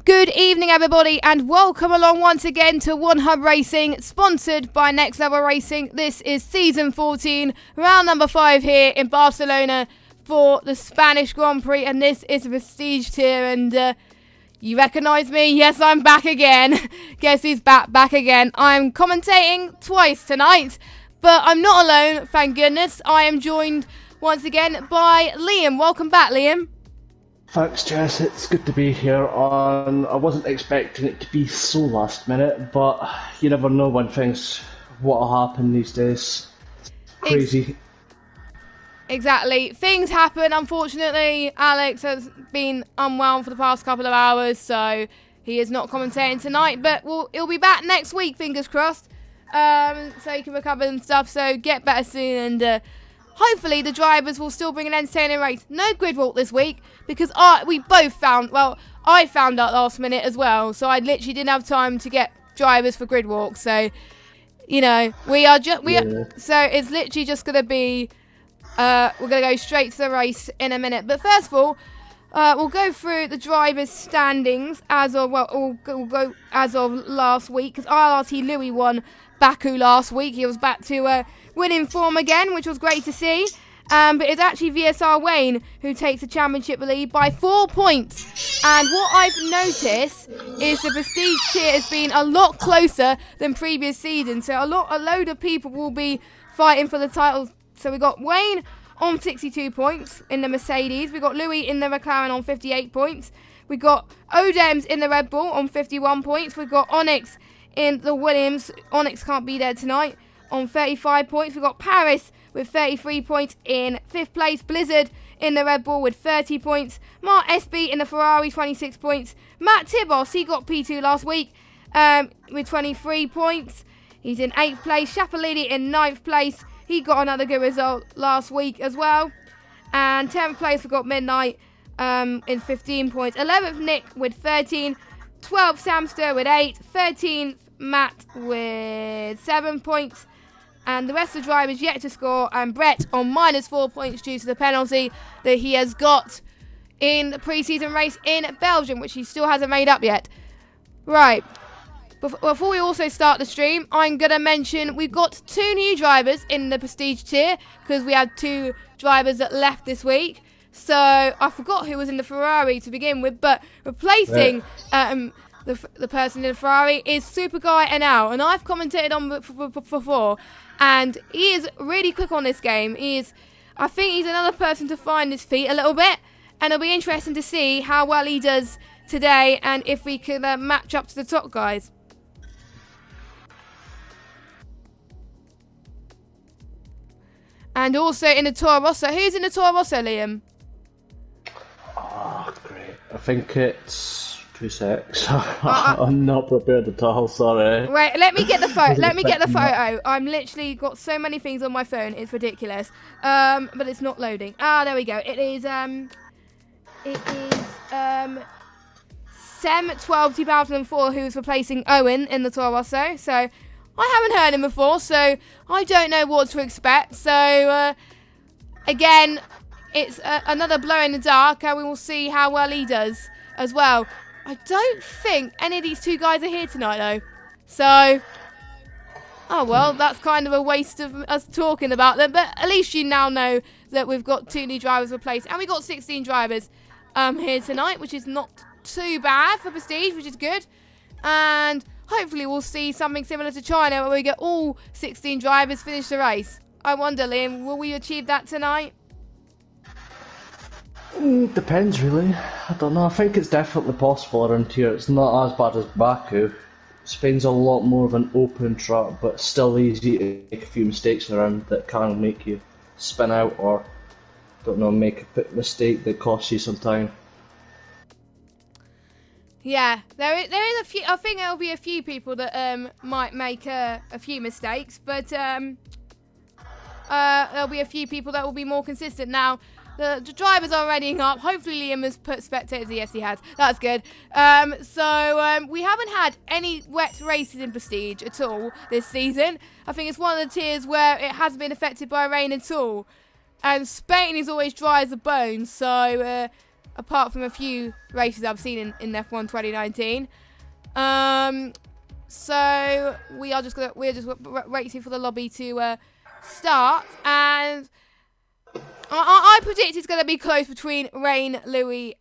Good evening, everybody, and welcome along once again to OneHubRacing, sponsored by Next Level Racing. This is season 14, round number 5 here in Barcelona for the Spanish Grand Prix, and this is a prestige tier. And you recognise me? Yes, I'm back again. Guess who's back again? I'm commentating twice tonight, but I'm not alone, thank goodness. I am joined once again by Liam. Welcome back, Liam. Thanks, Jess. It's good to be here. I wasn't expecting it to be so last minute, but you never know when things what will happen these days. Crazy. Exactly. Things happen, unfortunately. Alex has been unwell for the past couple of hours, so he is not commentating tonight, but he'll be back next week, fingers crossed, so he can recover and stuff, so get better soon, and hopefully the drivers will still bring an entertaining race. No grid walk this week, because I found out last minute as well, so I literally didn't have time to get drivers for grid walk, so, you know, so it's literally just going to be, we're going to go straight to the race in a minute. But first of all, we'll go through the drivers' standings as of, we'll go as of last week, because RRT Louis won Baku last week. He was back to winning form again, which was great to see. But it's actually VSR Wayne who takes the championship lead by 4 points. And what I've noticed is the prestige tier has been a lot closer than previous seasons. So a load of people will be fighting for the titles. So we got Wayne on 62 points in the Mercedes. We got Louis in the McLaren on 58 points. We got Odems in the Red Bull on 51 points. We've got Onyx in the Williams. Onyx can't be there tonight on 35 points. We've got Paris with 33 points in 5th place. Blizzard in the Red Bull with 30 points. Mark SB in the Ferrari, 26 points. Matt Tibos, he got P2 last week with 23 points. He's in 8th place. Chapolini in 9th place. He got another good result last week as well. And 10th place, we've got Midnight in 15 points. 11th, Nick with 13. 12th, Samster with 8. 13th, Matt with 7 points. And the rest of the drivers yet to score. And Brett on -4 points due to the penalty that he has got in the pre-season race in Belgium, which he still hasn't made up yet. Right. Before we also start the stream, I'm going to mention we've got 2 new drivers in the prestige tier, because we had 2 drivers that left this week. So I forgot who was in the Ferrari to begin with, but replacing the person in the Ferrari is Super Guy and Al, and I've commentated on before, and he is really quick on this game. I think he's another person to find his feet a little bit, and it'll be interesting to see how well he does today, and if we can match up to the top guys. And also in the Toro Rosso. Who's in the Toro Rosso, Liam? Oh, great. I think it's 2 secs. I'm not prepared at all, sorry. Wait, let me get the photo. Let me get the photo. I'm literally got so many things on my phone. It's ridiculous. But it's not loading. Ah, there we go. It is Sem12 2004 who's replacing Owen in the Toro Rosso. So I haven't heard him before, so I don't know what to expect. So, again, it's another blow in the dark, and we will see how well he does as well. I don't think any of these 2 guys are here tonight, though. So, oh, well, that's kind of a waste of us talking about them. But at least you now know that we've got 2 new drivers replaced. And we've got 16 drivers here tonight, which is not too bad for Prestige, which is good. And hopefully we'll see something similar to China, where we get all 16 drivers finish the race. I wonder, Liam, will we achieve that tonight? Depends, really. I don't know. I think it's definitely possible around here. It's not as bad as Baku. Spain's a lot more of an open track, but still easy to make a few mistakes around that can make you spin out or, don't know, make a mistake that costs you some time. Yeah, there is a few. I think there'll be a few people that might make a few mistakes, but there'll be a few people that will be more consistent. Now, the drivers are readying up. Hopefully Liam has put spectators. Yes, he has. That's good. So we haven't had any wet races in Prestige at all this season. I think it's one of the tiers where it hasn't been affected by rain at all. And Spain is always dry as a bone, so apart from a few races I've seen in F1 2019. So we're just waiting for the lobby to start, and I predict it's going to be close between Rain, Louis,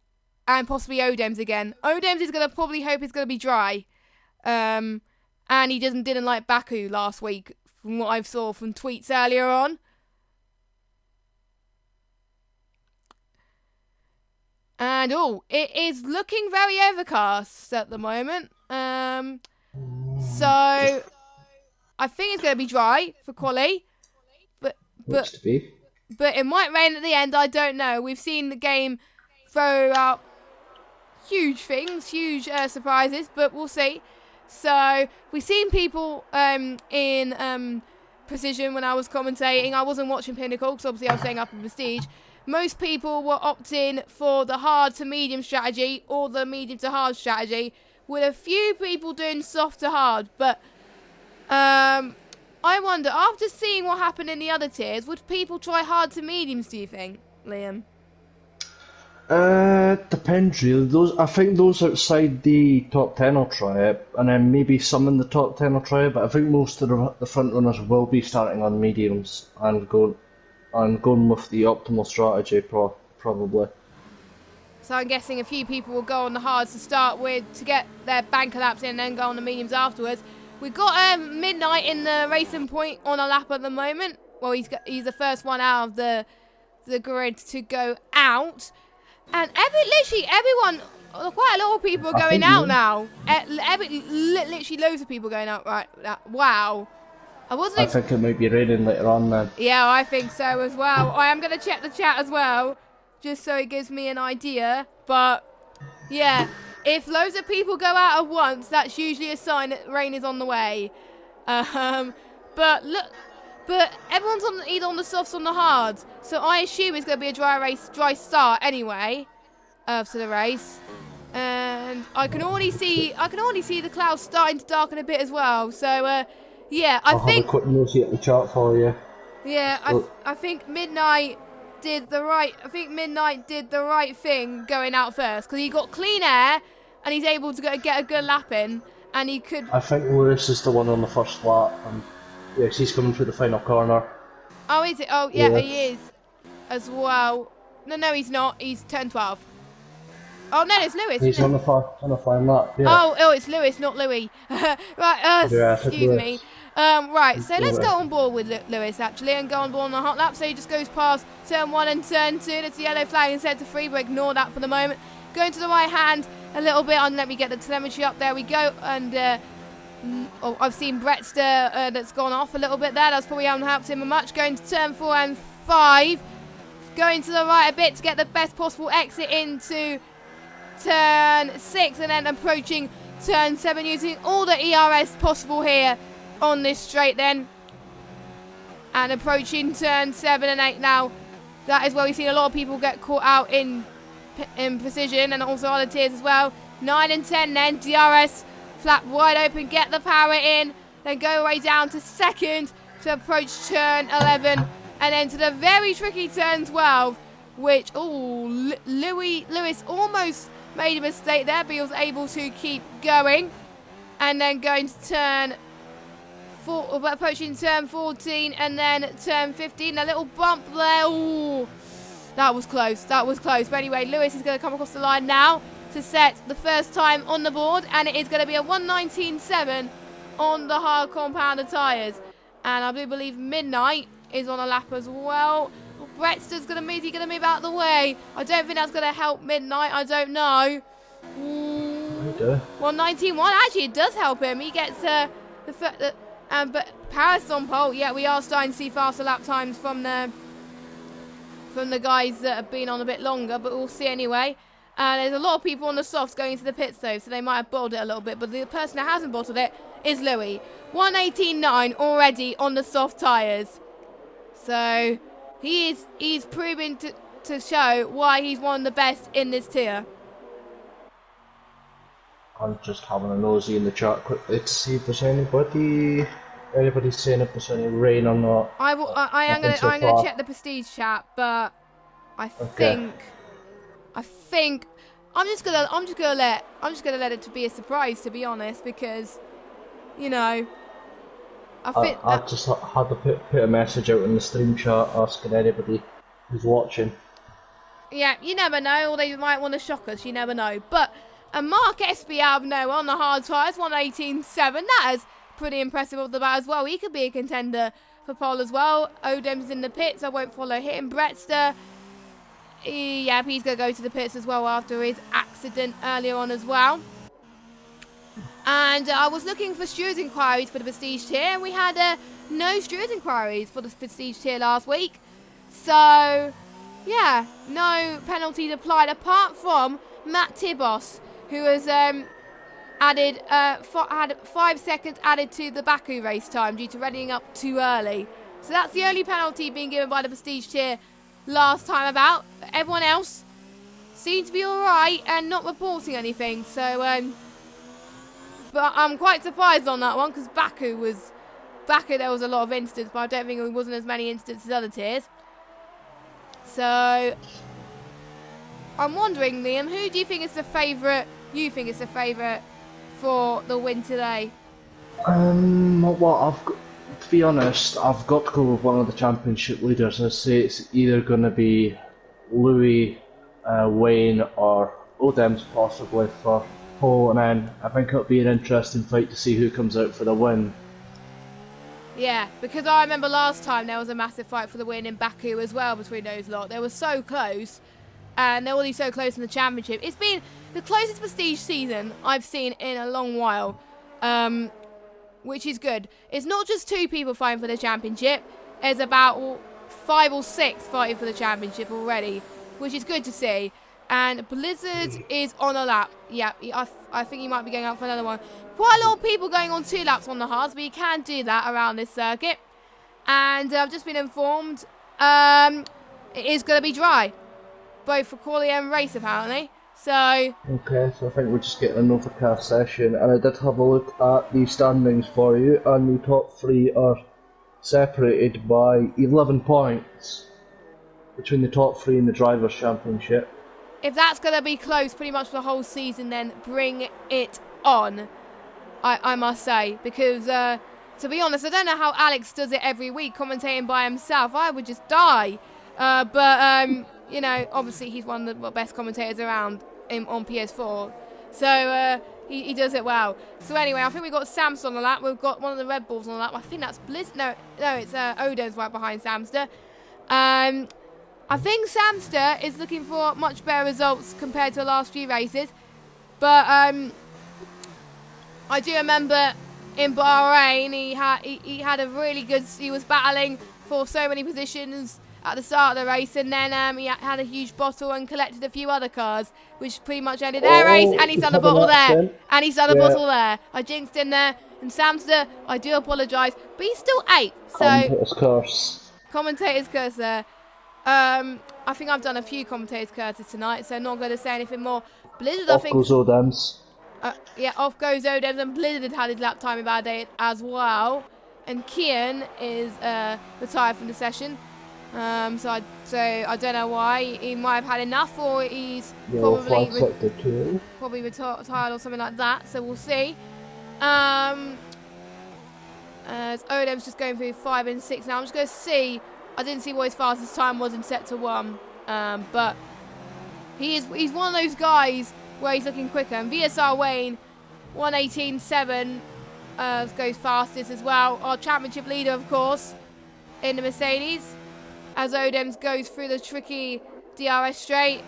and possibly Odems again. Odems is going to probably hope it's going to be dry, and he didn't like Baku last week from what I saw from tweets earlier on. And it is looking very overcast at the moment. So I think it's going to be dry for quali, but it might rain at the end. I don't know. We've seen the game throw out huge things, huge surprises, but we'll see. So we've seen people in Precision when I was commentating. I wasn't watching Pinnacle because obviously I was staying up in Prestige. Most people were opting for the hard to medium strategy or the medium to hard strategy, with a few people doing soft to hard. But I wonder, after seeing what happened in the other tiers, would people try hard to mediums, do you think, Liam? Depends really. I think those outside the top 10 will try it, and then maybe some in the top 10 will try it, but I think most of the front runners will be starting on mediums and going with the optimal strategy, probably. So I'm guessing a few people will go on the hards to start with to get their banker laps in and then go on the mediums afterwards. We've got Midnight in the racing point on a lap at the moment. Well, he's the first one out of the grid to go out. And literally everyone, quite a lot of people are going out now. Literally loads of people going out right now. Wow. I think it might be raining later on then. Yeah, I think so as well. I am going to check the chat as well, just so it gives me an idea. But, yeah, if loads of people go out at once, that's usually a sign that rain is on the way. But everyone's either on the softs or on the hards, so I assume it's going to be a dry start anyway, to the race. And I can already see the clouds starting to darken a bit as well. So yeah, I'll have a quick nosy at the chart for you. Yeah, I think Midnight did the right. Thing going out first, because he got clean air and he's able to get a good lap in, and he could. I think Lewis is the one on the first lap, and yes, he's coming through the final corner. Oh, is it? Oh, yeah, he is as well. No, he's not. He's turn 12. Oh no, it's Lewis. He's on the final lap. Yeah. Oh, it's Lewis, not Louis. Right. Excuse me. Right, so let's go on board with Lewis actually and go on board on a hot lap. So he just goes past turn 1 and turn 2. It's the yellow flag instead to 3, but ignore that for the moment. Going to the right hand a little bit on. Let me get the telemetry up. There we go. And I've seen Brettster that's gone off a little bit there. That's probably haven't helped him much. Going to turn 4 and 5. Going to the right a bit to get the best possible exit into turn 6, and then approaching turn 7 using all the ERS possible here on this straight then, and approaching turn 7 and 8 now. That is where we've seen a lot of people get caught out in Precision and also other tiers as well. 9 and 10 then, DRS flap wide open, get the power in, then go way down to second to approach turn 11, and then to the very tricky turn 12, which, Lewis almost made a mistake there, but he was able to keep going. And then going to turn 4, approaching turn 14, and then turn 15, a little bump there. Ooh, that was close. But anyway, Lewis is going to come across the line now to set the first time on the board, and it is going to be a 1:19.7 on the hard compounded tyres. And I do believe Midnight is on a lap as well. Brettster's going to move out of the way. I don't think that's going to help Midnight. I don't know. 1:19.1. Actually, it does help him. He gets but Paris on pole. Yeah, we are starting to see faster lap times from the guys that have been on a bit longer, but we'll see anyway. And there's a lot of people on the softs going into the pits though, so they might have bottled it a little bit. But the person that hasn't bottled it is Louis. 1:18.9 already on the soft tyres. So he's proving to show why he's one of the best in this tier. I'm just having a nosy in the chat quickly to see if there's anybody saying if there's any rain or not. I am gonna check the Prestige chat, but I I think I'm just gonna let it to be a surprise, to be honest, because you know I just had to put a message out in the stream chat asking anybody who's watching. yeah, you never know, or they might want to shock us. You never know. But a Mark Espy out of nowhere on the hard tyres, 1:18.7. That is pretty impressive off the bat as well. He could be a contender for pole as well. Odem's in the pits. I won't follow him. Brettster, yeah, he's going to go to the pits as well after his accident earlier on as well. And I was looking for stewards inquiries for the Prestige tier, and we had no stewards inquiries for the Prestige tier last week. So, yeah, no penalties applied apart from Matt Tibos, who has had 5 seconds added to the Baku race time due to readying up too early. So that's the only penalty being given by the Prestige tier last time about. Everyone else seems to be alright and not reporting anything. So, but I'm quite surprised on that one, because Baku, there was a lot of incidents, but I don't think it wasn't as many incidents as other tiers. So, I'm wondering, Liam, who do you think is the favourite? You think is the favourite for the win today? Well, to be honest, I've got to go with one of the championship leaders. I'd say it's either going to be Louis, Wayne, or Odems possibly for pole, and then I think it'll be an interesting fight to see who comes out for the win. Yeah, because I remember last time there was a massive fight for the win in Baku as well between those lot. They were so close, and they're already so close in the championship. It's been the closest Prestige season I've seen in a long while, which is good. It's not just 2 people fighting for the championship. There's about 5 or 6 fighting for the championship already, which is good to see. And Blizzard is on a lap. Yeah, I think he might be going out for another one. Quite a lot of people going on 2 laps on the hards, but you can do that around this circuit. And I've just been informed it is going to be dry, both for quali and race apparently. So okay, so I think we're just getting an overcast session, and I did have a look at the standings for you, and the top 3 are separated by 11 points between the top 3 in the Drivers' Championship. if that's going to be close pretty much for the whole season, then bring it on, I must say. Because, to be honest, I don't know how Alex does it every week, commentating by himself. I would just die. But you know, obviously he's one of the best commentators around on PS4. So, he does it well. So anyway, I think we've got Samster on the lap. We've got one of the Red Bulls on the lap. I think that's Blizz. No, it's Oden's right behind Samster. I think Samster is looking for much better results compared to the last few races. But I do remember in Bahrain he had a really good. He was battling for so many positions at the start of the race, and then he had a huge bottle and collected a few other cars, which pretty much ended their race. And he's done a bottle there, and he's done a bottle there. I jinxed in there, and Samster, I do apologise, but he's still 8. So commentator's curse. Commentator's curse there. I think I've done a few commentators' curses tonight, so I'm not going to say anything more. Blizzard, Off I think. goes Odems. Yeah, off goes Odems, and Blizzard had his lap time invalidated as well. And Kian is retired from the session. So I don't know why. He might have had enough, or he's probably retired or something like that. So we'll see. Odem's just going through 5 and 6 now. I'm just going to see. I didn't see what his fastest time was in Sector 1. But he's one of those guys where he's looking quicker. And VSR Wayne, 1:18.7, goes fastest as well. Our championship leader, of course, in the Mercedes. As Odems goes through the tricky DRS straight,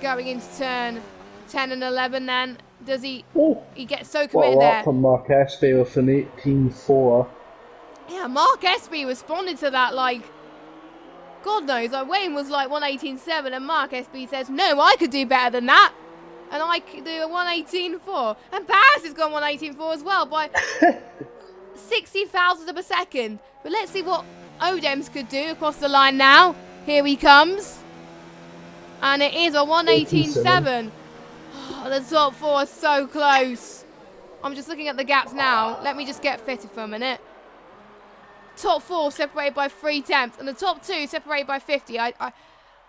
going into turn 10 and 11 then. Does he... Oh, he gets so committed what a there. lap from Mark Espy with an 18.4. Yeah, Mark Espy responded to that like... God knows, like Wayne was like 1:18.7 and Mark Espy says, no, I could do better than that. And I could do a 1:18.4. And Paris has gone 1:18.4 as well by 60 thousandths of a second. But let's see what Odems could do across the line now. Here he comes. And it is a 1:18.7. Oh, the top 4 are so close. I'm just looking at the gaps now. Let me just get fitted for a minute. Top 4 separated by 3 tenths, and the top 2 separated by 50.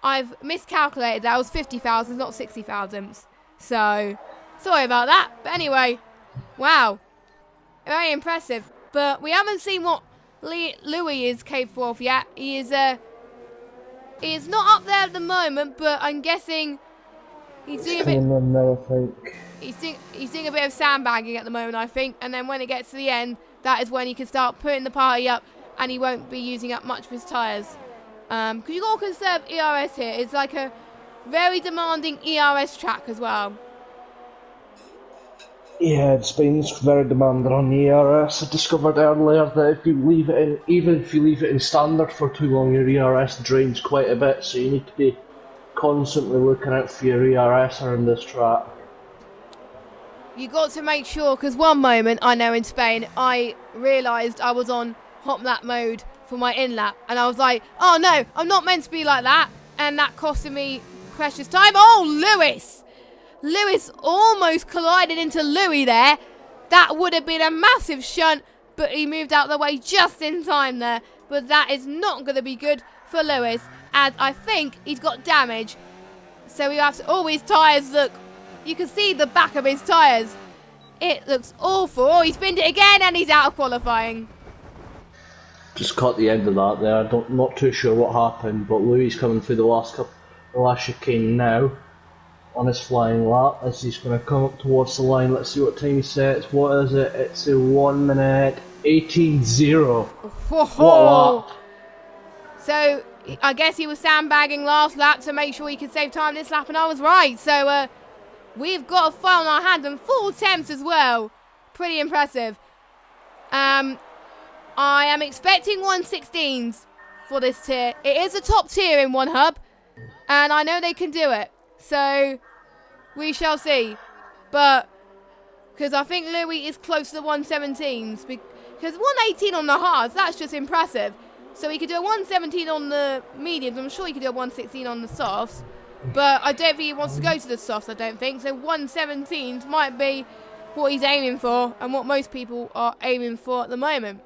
I've miscalculated. That was 50,000, not 60,000. So, sorry about that. But anyway, wow. Very impressive. But we haven't seen what Louis is capable of yet. He is not up there at the moment, but I'm guessing he's doing a bit. Now, I think. He's doing a bit of sandbagging at the moment, I think. And then when it gets to the end, that is when he can start putting the party up, and he won't be using up much of his tyres. Because you got to conserve ERS here. It's like a very demanding ERS track as well. Yeah, Spain's very demanding on the ERS. I discovered earlier that if you leave it in, even if you leave it in standard for too long, your ERS drains quite a bit, so you need to be constantly looking out for your ERS around this track. You got to make sure, because one moment, I know in Spain, I realised I was on hot lap mode for my in-lap, and I was like, oh no, I'm not meant to be like that, and that costed me precious time. Oh, Lewis almost collided into Louis there. That would have been a massive shunt, but he moved out of the way just in time there. But that is not going to be good for Lewis, as I think he's got damage. So we have to, oh, his tyres look, you can see the back of his tyres. It looks awful. Oh, he spinned it again, and he's out of qualifying. Just caught the end of that there. Not too sure what happened, but Louis coming through the last chicane now on his flying lap as he's going to come up towards the line. Let's see what time he sets. What is it? It's a 1 minute 18.0. What a lap. So I guess he was sandbagging last lap to make sure he could save time this lap, and I was right. So we've got a foul on our hands and 4 attempts as well. Pretty impressive. I am expecting 116s for this tier. It is a top tier in OneHub, and I know they can do it. So we shall see. But because I think Louis is close to the 117s, because 118 on the hards, that's just impressive. So he could do a 117 on the mediums. I'm sure he could do a 116 on the softs, but I don't think he wants to go to the softs. I don't think so. 117s might be what he's aiming for, and what most people are aiming for at the moment.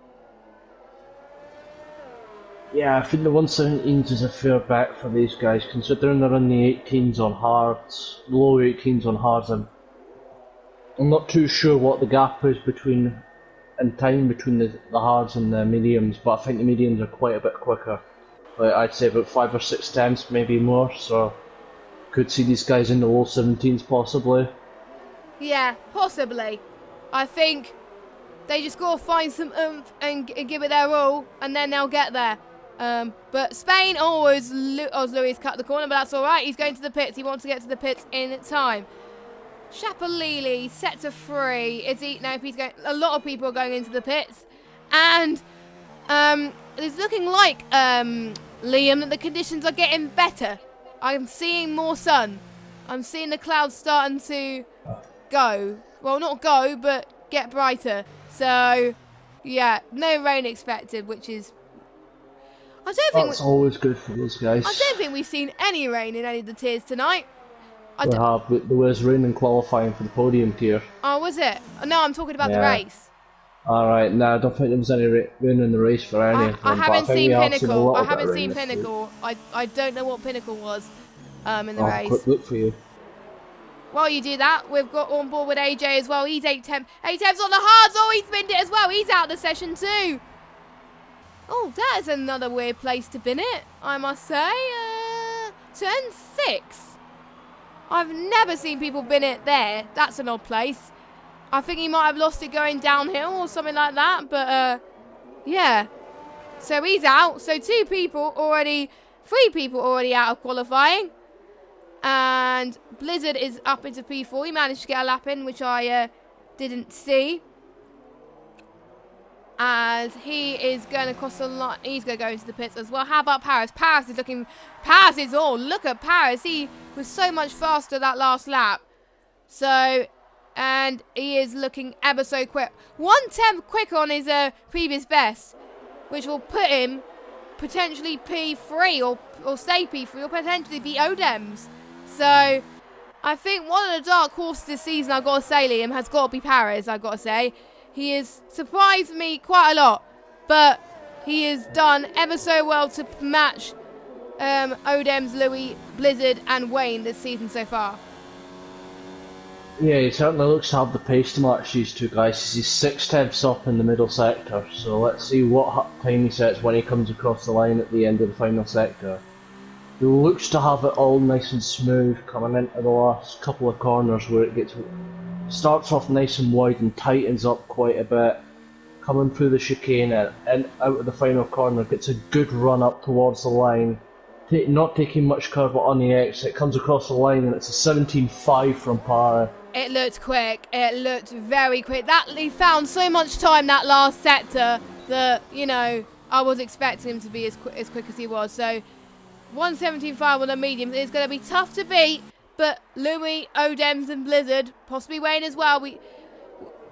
Yeah, I think the 117s is a fair bet for these guys, considering they're in the 18s on hards, low 18s on hards. I'm not too sure what the gap is between the hards and the mediums, but I think the mediums are quite a bit quicker. Like, I'd say about 5 or 6 tenths, maybe more, so could see these guys in the low 17s possibly. Yeah, possibly. I think they just got to find some oomph and give it their all, and then they'll get there. But Spain, Louis cut the corner, but that's all right. He's going to the pits. He wants to get to the pits in time. Chapalili set to 3. Is he? No, he's going. A lot of people are going into the pits, and it's looking like Liam that the conditions are getting better. I'm seeing more sun. I'm seeing the clouds starting to go. Well, not go, but get brighter. So, yeah, no rain expected, which is. I don't think that's always good for those guys. I don't think we've seen any rain in any of the tiers tonight. We have, but there was rain in qualifying for the podium tier. Oh, was it? No, I'm talking about the race. Alright, no, I don't think there was any rain in the race for any of them. I haven't seen Pinnacle. I haven't seen Pinnacle. Pinnacle. I don't know what Pinnacle was in the race. I'll quick look for you. While you do that, we've got on board with AJ as well. He's 8 temps on the hards. Oh, he's binned it as well. He's out of the session too. Oh, that is another weird place to bin it, I must say. Turn 6. I've never seen people bin it there. That's an odd place. I think he might have lost it going downhill or something like that. But, yeah. So he's out. So 3 people already out of qualifying. And Blizzard is up into P4. He managed to get a lap in, which I didn't see. And he is going to cross the line. He's going to go into the pits as well. How about Paris? Paris is all. Look at Paris. He was so much faster that last lap. So, and he is looking ever so quick. 1 tenth quicker on his previous best, which will put him potentially P3 or stay P3 or potentially be Odems. So, I think one of the dark horses this season, I've got to say, Liam, has got to be Paris, I've got to say. He has surprised me quite a lot, but he has done ever so well to match Odems, Louis, Blizzard and Wayne this season so far. Yeah, he certainly looks to have the pace to match these two guys. He's 6 tenths up in the middle sector, so let's see what time he sets when he comes across the line at the end of the final sector. He looks to have it all nice and smooth coming into the last couple of corners where it starts off nice and wide and tightens up quite a bit. Coming through the chicane and out of the final corner, gets a good run up towards the line. Not taking much curve on the exit, comes across the line and it's a 17.5 from Para. It looked quick. It looked very quick. He found so much time that last sector that, you know, I was expecting him to be as quick as he was. So 117.5 on the mediums is going to be tough to beat, but Louis, Odems and Blizzard, possibly Wayne as well,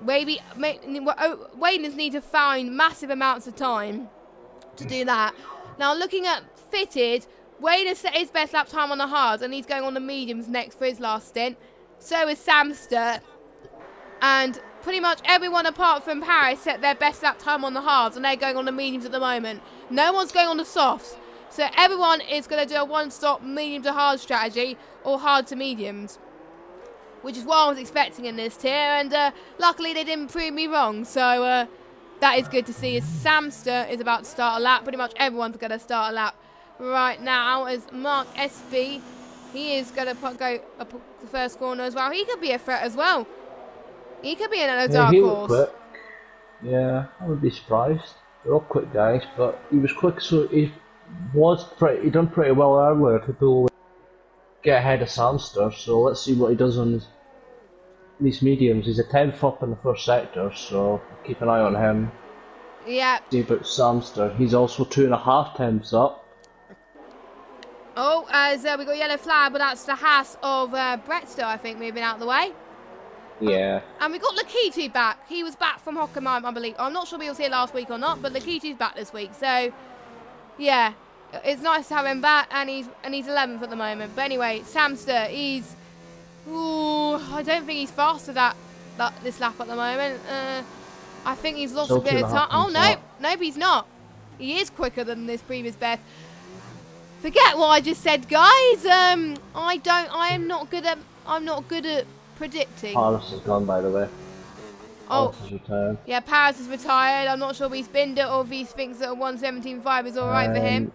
Wayne just need to find massive amounts of time to do that. Now looking at fitted, Wayne has set his best lap time on the hards and he's going on the mediums next for his last stint. So is Samster, and pretty much everyone apart from Paris set their best lap time on the hards and they're going on the mediums at the moment. No one's going on the softs. So everyone is going to do a one-stop medium to hard strategy, or hard to mediums, which is what I was expecting in this tier, and luckily they didn't prove me wrong. So that is good to see, as Samster is about to start a lap. Pretty much everyone's going to start a lap right now, as Mark SB, he is going to go up the first corner as well. He could be a threat as well. He could be in a dark horse. Quick. Yeah, I would be surprised. They're all quick guys, but he was quick, so he done pretty well earlier to get ahead of Samster, so let's see what he does on these mediums. He's a 10th up in the first sector, so keep an eye on him. Yeah. See about Samster. He's also 2.5 tenths up. Oh, as we got a yellow flag, but that's the Haas of Bretster, I think, moving out of the way. Yeah. And we got Lakitu back. He was back from Hockenheim, I believe. I'm not sure he was here last week or not, but Lakitu's back this week, so yeah, it's nice to have him back, and he's 11th at the moment. But anyway, Samster, I don't think he's faster this lap at the moment. I think he's lost a bit of time. Oh no, nope, he's not. He is quicker than this previous best. Forget what I just said, guys. I'm not good at predicting. Paris is gone, by the way. Oh, Paris is retired. Yeah, Paris is retired. I'm not sure if he's binned it or if he thinks that a 117.5 is all right for him.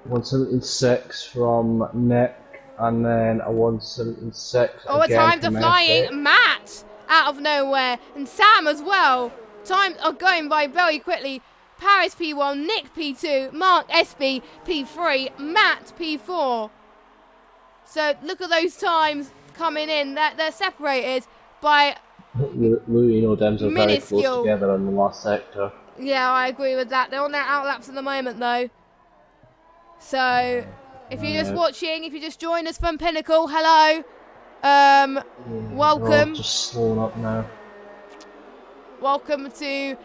176 from Nick, and then a 176. Oh, a time to flying. Matt out of nowhere, and Sam as well. Time are going by very quickly. Paris P1, Nick P2, Mark SB P3, Matt P4. So look at those times coming in. They're separated by Louis and Odems are very minuscule. close together in the last sector. Yeah, I agree with that. They're on their outlaps at the moment, though. So, if you're just watching, if you just joined us from Pinnacle, hello. Welcome. Just slowing up now. Welcome to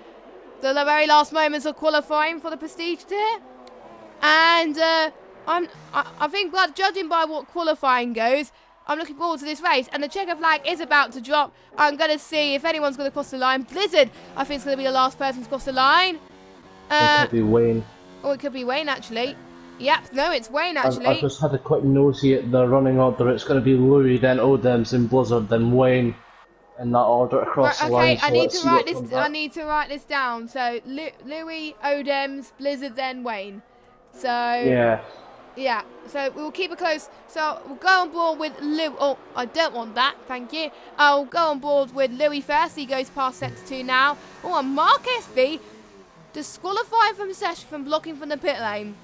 the very last moments of qualifying for the Prestige tier. And I think, judging by what qualifying goes, I'm looking forward to this race, and the checker flag is about to drop. I'm going to see if anyone's going to cross the line. Blizzard, I think, is going to be the last person to cross the line. It could be Wayne. Oh, it could be Wayne, actually. Yep, no, it's Wayne, actually. I just had a quick nosy at the running order. It's going to be Louis, then Odems, then Blizzard, then Wayne, in that order across the line. Okay, I need to write this down. So, Louis, Odems, Blizzard, then Wayne. So... Yeah. Yeah, so we'll keep it close. So we'll go on board with Louis. Oh, I don't want that, thank you. I'll go on board with Louis first. He goes past sector 2 now. Oh, and Mark SB disqualified from session from blocking from the pit lane.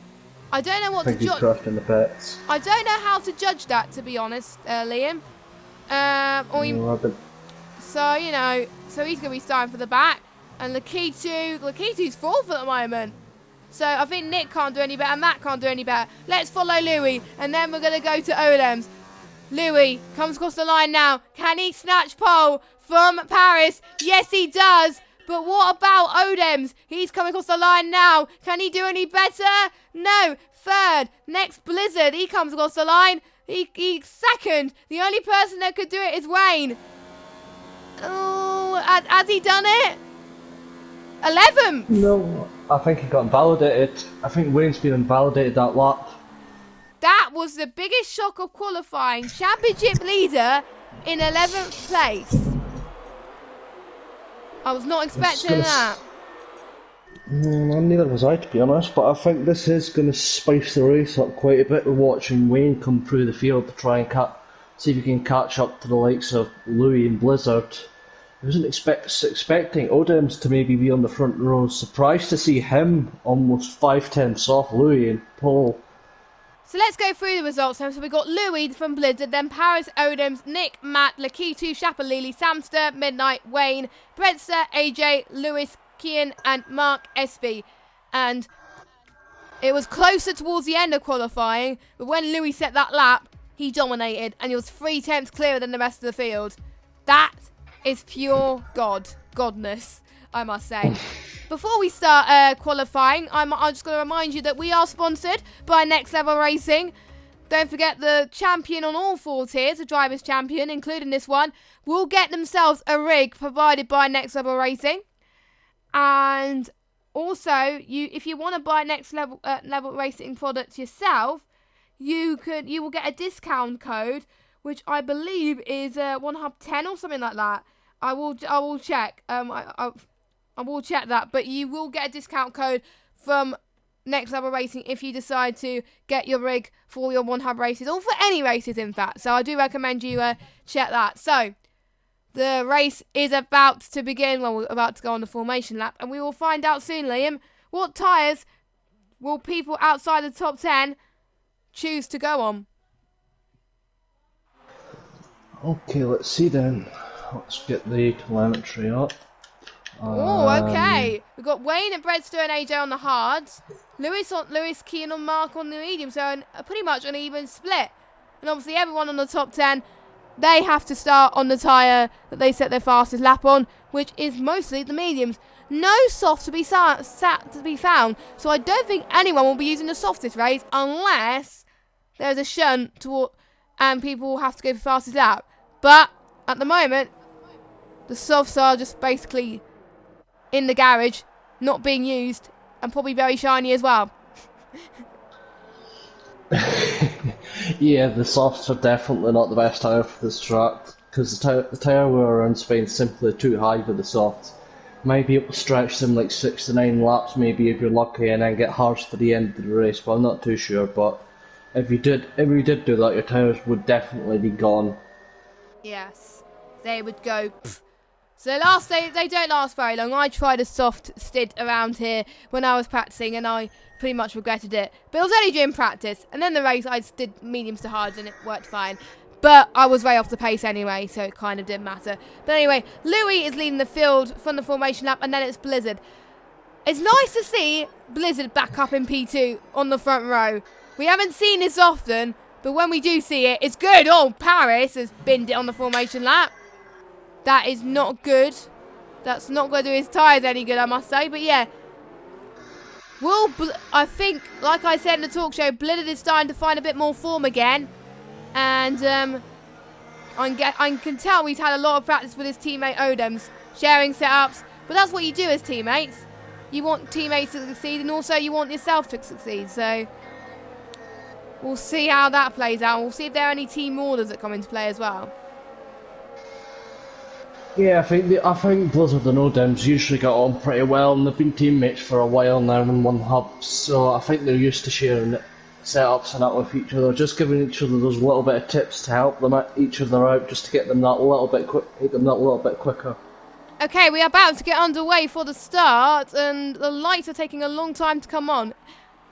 I don't know what to judge. Crushed in the pits. I don't know how to judge that, to be honest, Liam. So, you know, so he's going to be starting for the back. And Lakitu's 4th at the moment. So I think Nick can't do any better, Matt can't do any better. Let's follow Louis, and then we're going to go to Odems. Louis comes across the line now. Can he snatch pole from Paris? Yes, he does. But what about Odems? He's coming across the line now. Can he do any better? No. 3rd. Next, Blizzard. He comes across the line. He's 2nd. The only person that could do it is Wayne. Oh, has he done it? 11th. No, I think he got invalidated. I think Wayne's been invalidated that lap. That was the biggest shock of qualifying. Championship leader in 11th place. I was not expecting that. Neither was I, to be honest, but I think this is going to spice the race up quite a bit. We're watching Wayne come through the field to try and see if he can catch up to the likes of Louis and Blizzard. I wasn't expecting Odems to maybe be on the front row. Surprised to see him almost 5/10 off Louis in pole. So let's go through the results now. So we got Louis from Blizzard, then Paris, Odems, Nick, Matt, Lakitu, Shapalili, Samster, Midnight, Wayne, Bredster, AJ, Lewis, Kian and Mark Espy. And it was closer towards the end of qualifying, but when Louis set that lap, he dominated and he was 3/10 clearer than the rest of the field. That is pure godness, I must say. Before we start qualifying, I'm just going to remind you that we are sponsored by Next Level Racing. Don't forget the champion on all 4 tiers, the driver's champion, including this one, will get themselves a rig provided by Next Level Racing. And also, if you want to buy Next Level Racing products yourself, you will get a discount code, which I believe is OneHub10 or something like that. I will check. I will check that, but you will get a discount code from Next Level Racing if you decide to get your rig for your OneHub races, or for any races, in fact. So I do recommend you check that. So the race is about to begin. Well, we're about to go on the formation lap, and we will find out soon, Liam, what tyres will people outside the top 10 choose to go on. Okay, let's see then. Let's get the telemetry up. Oh, okay. We've got Wayne and Bredster and AJ on the hards. Lewis, Keane and Mark on the medium. So pretty much an even split. And obviously everyone on the top 10, they have to start on the tyre that they set their fastest lap on, which is mostly the mediums. No soft to be found. So I don't think anyone will be using the soft this race unless there's a shunt and people will have to go for fastest lap. But at the moment, the softs are just basically in the garage, not being used, and probably very shiny as well. Yeah, the softs are definitely not the best tyre for this track, because the tyre wear around Spain is simply too high for the softs. Might be able to stretch them like 6 to 9 laps maybe if you're lucky, and then get harsh for the end of the race, but I'm not too sure. But if you did do that, your tyres would definitely be gone. Yes, they would go pff. So they don't last very long. I tried a soft stint around here when I was practicing, and I pretty much regretted it. But it was only during practice, and then the race I just did mediums to hards, and it worked fine. But I was way off the pace anyway, so it kind of didn't matter. But anyway, Louis is leading the field from the formation lap, and then it's Blizzard. It's nice to see Blizzard back up in P2 on the front row. We haven't seen this often, but when we do see it, it's good. Oh, Paris has binned it on the formation lap. That is not good. That's not going to do his tyres any good, I must say. But yeah, I think, like I said in the talk show, Blizzard is starting to find a bit more form again. And I can tell he's had a lot of practice with his teammate Odems, sharing setups. But that's what you do as teammates. You want teammates to succeed, and also you want yourself to succeed. So we'll see how that plays out. We'll see if there are any team orders that come into play as well. Yeah, I think Blizzard and Odems usually get on pretty well, and they've been teammates for a while now in OneHub, so I think they're used to sharing setups and that with each other, just giving each other those little bit of tips to help them each other out, just to get them that little bit quicker. Okay, we are about to get underway for the start, and the lights are taking a long time to come on.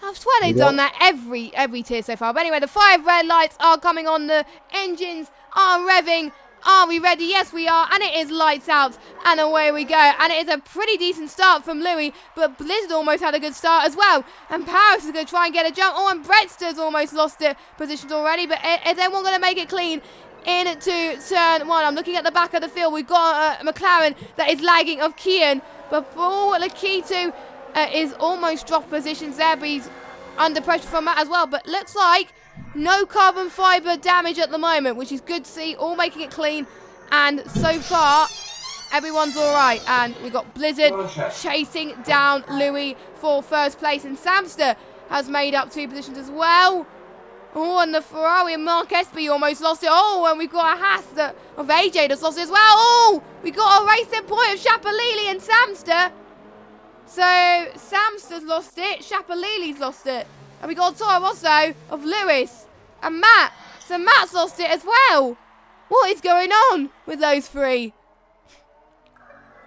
I swear they've done that every tier so far. But anyway, the 5 red lights are coming on, the engines are revving. Are we ready? Yes, we are. And it is lights out. And away we go. And it is a pretty decent start from Louis. But Blizzard almost had a good start as well. And Paris is going to try and get a jump. Oh, and Bredster's almost lost it positions already. But is anyone going to make it clean into turn 1? I'm looking at the back of the field. We've got a McLaren that is lagging of Kian. But Lakitu is almost dropped positions there. But he's under pressure from that as well. But looks like no carbon fibre damage at the moment, which is good to see. All making it clean, and so far everyone's all right. And we've got Blizzard chasing down Louis for first place, and Samster has made up 2 positions as well. Oh, and the Ferrari and Mark Espy almost lost it. Oh, and we've got a Haas of AJ that's lost it as well. Oh, we got a racing point of Shapalili and Samster. So, Samster's lost it, Shapalili's lost it. And we got Toro Rosso of Lewis and Matt. So Matt's lost it as well. What is going on with those three?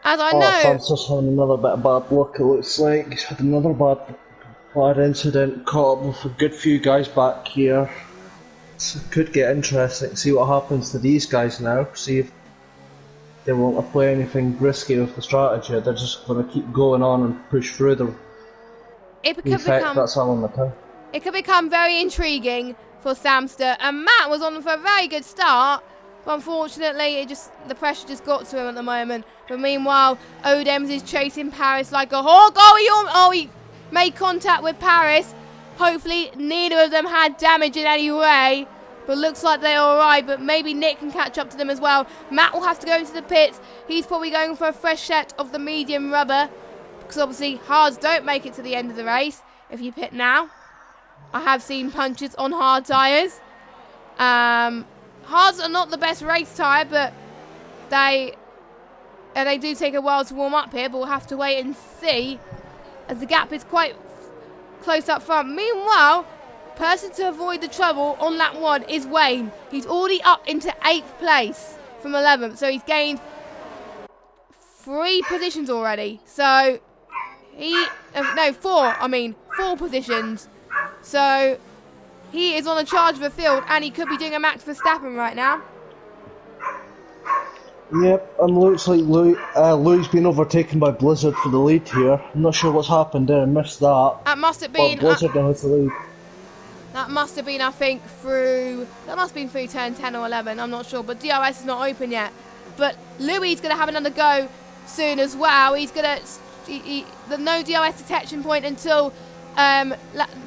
As I know... Francis having another bit of bad luck, it looks like. He's had another bad incident, caught up with a good few guys back here. So it could get interesting, see what happens to these guys now, see if they won't play anything risky with the strategy. They're just going to keep going on and push through the effect that's all on the time. It could become very intriguing for Samster, and Matt was on for a very good start, but unfortunately the pressure just got to him at the moment. But meanwhile, Odems is chasing Paris like a hawk. He made contact with Paris. Hopefully neither of them had damage in any way, but looks like they're alright. But maybe Nick can catch up to them as well. Matt will have to go into the pits. He's probably going for a fresh set of the medium rubber, because obviously hards don't make it to the end of the race if you pit now. I have seen punches on hard tyres. Hards are not the best race tyre, but they do take a while to warm up here, but we'll have to wait and see, as the gap is quite close up front. Meanwhile, person to avoid the trouble on lap 1 is Wayne. He's already up into 8th place from 11th, so he's gained 3 positions already. So four positions. So he is on a charge of the field, and he could be doing a Max Verstappen right now. Yep, and looks like Louis been overtaken by Blizzard for the lead here. I'm not sure what's happened there, I missed that. That must have been Blizzard now has the lead. That must have been, I think, through turn 10 or 11, I'm not sure, but DRS is not open yet. But Louis is going to have another go soon as well. He's going to the no DRS detection point until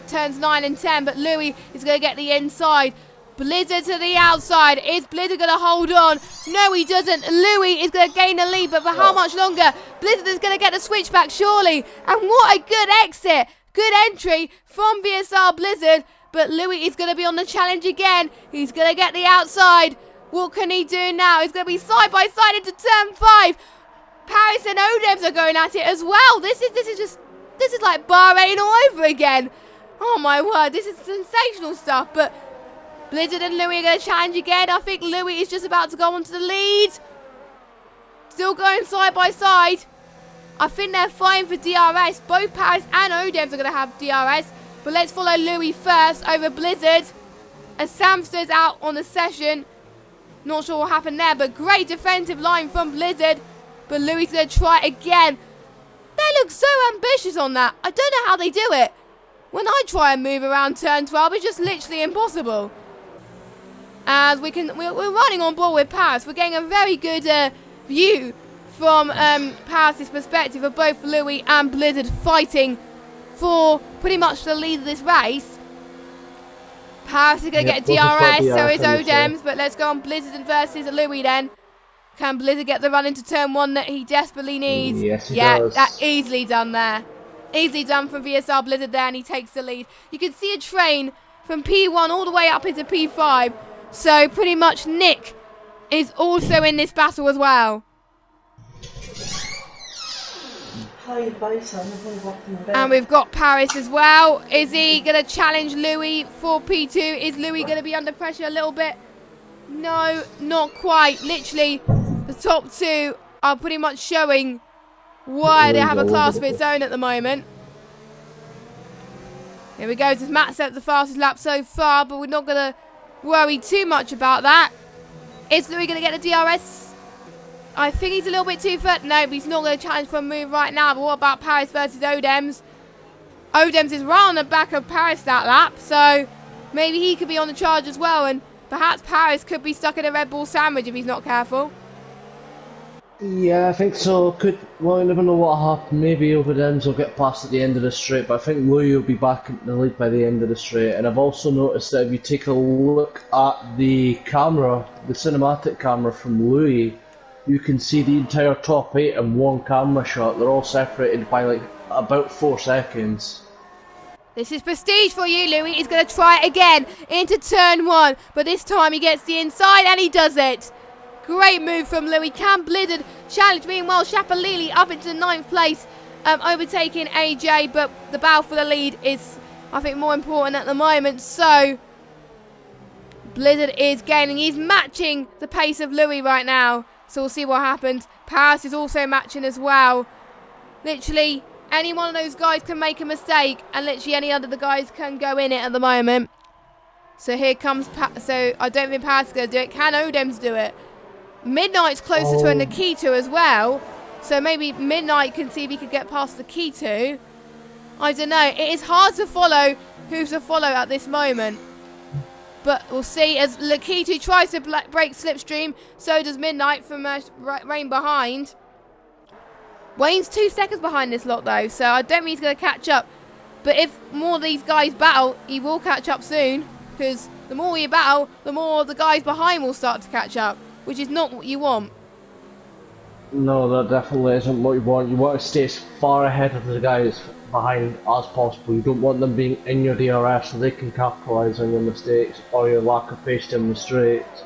turns 9 and 10, but Louis is going to get the inside. Blizzard to the outside. Is Blizzard going to hold on? No, he doesn't. Louis is going to gain the lead, but for how much longer? Blizzard is going to get the switchback, surely. And what a good exit. Good entry from VSR Blizzard, but Louis is going to be on the challenge again. He's going to get the outside. What can he do now? He's going to be side by side into turn 5. Paris and Odems are going at it as well. This is like Bahrain all over again. Oh my word, this is sensational stuff. But Blizzard and Louis are going to challenge again. I think Louis is just about to go onto the lead. Still going side by side. I think they're fine for DRS. Both Paris and Odems are going to have DRS. But let's follow Louis first over Blizzard, as Samster's out on the session. Not sure what happened there, but great defensive line from Blizzard. But Louis is going to try it again. They look so ambitious on that. I don't know how they do it. When I try and move around turn 12, it's just literally impossible. As we're running on board with Paris. We're getting a very good view from Paris' perspective of both Louis and Blizzard fighting for pretty much the lead of this race. Paris is going to get DRS, so is Odems, but let's go on Blizzard versus Louis then. Can Blizzard get the run into turn 1 that he desperately needs? Yes, he does. That easily done there. Easily done from VSR Blizzard there, and he takes the lead. You can see a train from P1 all the way up into P5. So pretty much Nick is also in this battle as well. And we've got Paris as well. Is he going to challenge Louis for P2? Is Louis going to be under pressure a little bit? No, not quite. Literally, the top 2 are pretty much showing why they have a class of its own at the moment. Here we go. As Matt set the fastest lap so far, but we're not going to worry too much about that. Is Louis going to get the DRS? I think he's a little bit too far. No, but he's not going to challenge for a move right now. But what about Paris versus Odems? Odems is right on the back of Paris that lap, so maybe he could be on the charge as well, and perhaps Paris could be stuck in a Red Bull sandwich if he's not careful. Yeah, I think so. Well, you never know what happened. Maybe Odems will get past at the end of the straight, but I think Louis will be back in the lead by the end of the straight. And I've also noticed that if you take a look at the camera, the cinematic camera from Louis, you can see the entire top 8 in one camera shot. They're all separated by like about 4 seconds. This is prestige for you, Louis. He's going to try it again into turn 1. But this time he gets the inside and he does it. Great move from Louis. Can Blizzard challenge? Meanwhile, Shapalili up into 9th place, overtaking AJ. But the battle for the lead is, I think, more important at the moment. So, Blizzard is gaining. He's matching the pace of Louis right now. So we'll see what happens. Paris is also matching as well. Literally, any one of those guys can make a mistake, and literally any other the guys can go in it at the moment. So here comes, so I don't think Paris is going to do it. Can Odems do it? Midnight's closer to a Nikito as well, so maybe Midnight can see if he could get past Nikito. I don't know. It is hard to follow who's to follow at this moment. But we'll see as Nikito tries to break Slipstream, so does Midnight from Rain behind. Wayne's 2 seconds behind this lot though, so I don't think he's going to catch up. But if more of these guys battle, he will catch up soon. Because the more we battle, the more the guys behind will start to catch up. Which is not what you want. No, that definitely isn't what you want. You want to stay as far ahead of the guys behind as possible. You don't want them being in your DRS so they can capitalise on your mistakes or your lack of pace in the straights.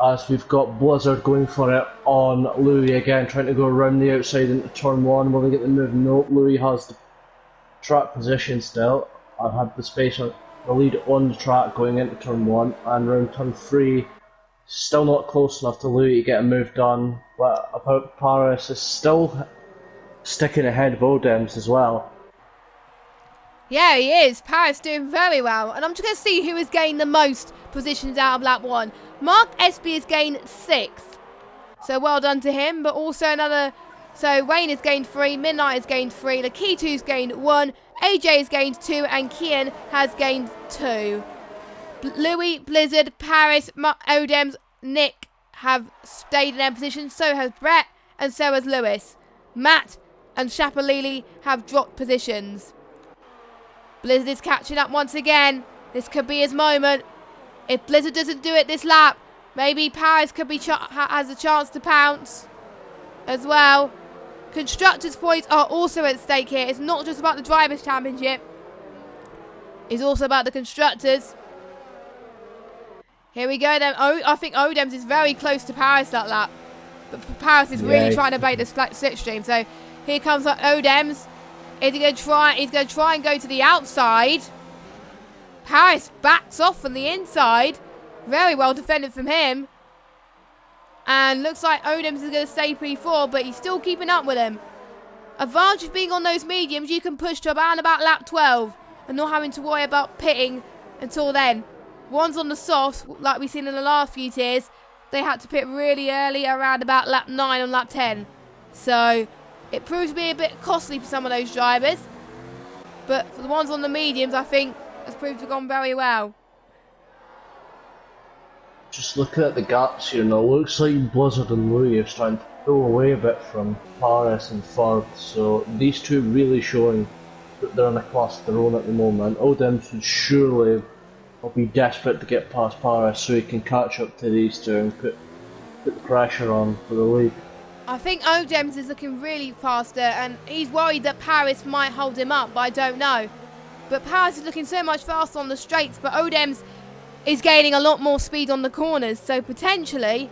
As we've got Blizzard going for it on Louis again, trying to go around the outside into turn 1. Will they get the move? Nope, Louis has the track position still. I've had the space on the lead on the track going into turn 1, and around turn 3, still not close enough to Louis to get a move done. But about Paris is still sticking ahead of Odems as well. Yeah, he is. Paris doing very well. And I'm just going to see who has gained the most positions out of lap 1. Mark Espy has gained 6. So well done to him. But also another... So Wayne has gained 3. Midnight has gained 3. Lakitu's gained 1. AJ has gained 2. And Kian has gained 2. Louis, Blizzard, Paris, Odems, Nick have stayed in their position. So has Brett. And so has Lewis. Matt and Shapalili have dropped positions. Blizzard is catching up once again. This could be his moment. If Blizzard doesn't do it this lap, maybe Paris could be has a chance to pounce as well. Constructors' points are also at stake here. It's not just about the Drivers' Championship. It's also about the Constructors. Here we go then. I think Odems is very close to Paris that lap. But Paris is really trying to bait the slipstream. So here comes Odems. Is he going to try? He's going to try and go to the outside. Paris backs off from the inside. Very well defended from him. And looks like Odems is going to stay P4, but he's still keeping up with him. Advantage of being on those mediums, you can push to about lap 12 and not having to worry about pitting until then. Ones on the softs, like we've seen in the last few tiers, they had to pit really early around about lap 9 on lap 10. So it proves to be a bit costly for some of those drivers. But for the ones on the mediums, I think it's proved to have gone very well. Just looking at the gaps here now, looks like Blizzard and Louis are trying to pull away a bit from Paris and Ford. So these two really showing that they're in a class of their own at the moment. Odems should surely will be desperate to get past Paris so he can catch up to these two and put the pressure on for the lead. I think Odems is looking really faster, and he's worried that Paris might hold him up, but I don't know. But Paris is looking so much faster on the straights, but Odems is gaining a lot more speed on the corners, so potentially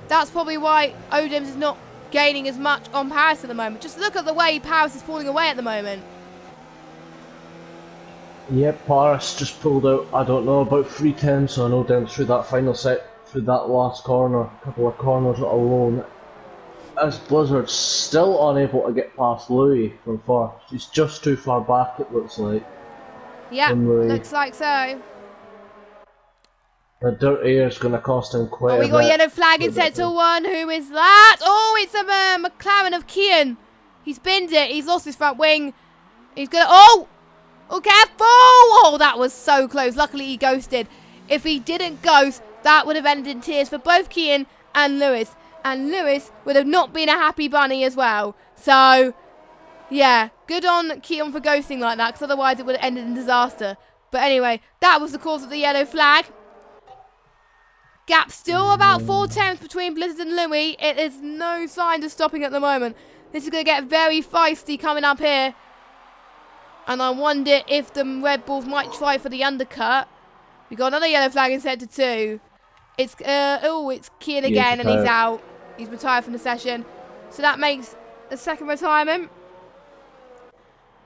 that's probably why Odems is not gaining as much on Paris at the moment. Just look at the way Paris is pulling away at the moment. Yep, Paris just pulled out, I don't know, about 3/10 on Odems through that final set, through that last corner, a couple of corners alone. As Blizzard's still unable to get past Louis from first. He's just too far back, it looks like. Yeah, looks like so. The dirt air is going to cost him quite a bit. We got yellow flag in sector 1. Who is that? Oh, it's a McLaren of Kian. He's binned it. He's lost his front wing. He's going to... Oh, careful. Oh, that was so close. Luckily, he ghosted. If he didn't ghost, that would have ended in tears for both Kian and Lewis. And Lewis would have not been a happy bunny as well. So, yeah, good on Kian for ghosting like that, because otherwise it would have ended in disaster. But anyway, that was the cause of the yellow flag. Gap still about 4/10 between Blizzard and Louis. It is no sign of stopping at the moment. This is going to get very feisty coming up here. And I wonder if the Red Bulls might try for the undercut. We got another yellow flag in sector 2. It's it's Kian again, and he's out. He's retired from the session. So that makes a second retirement.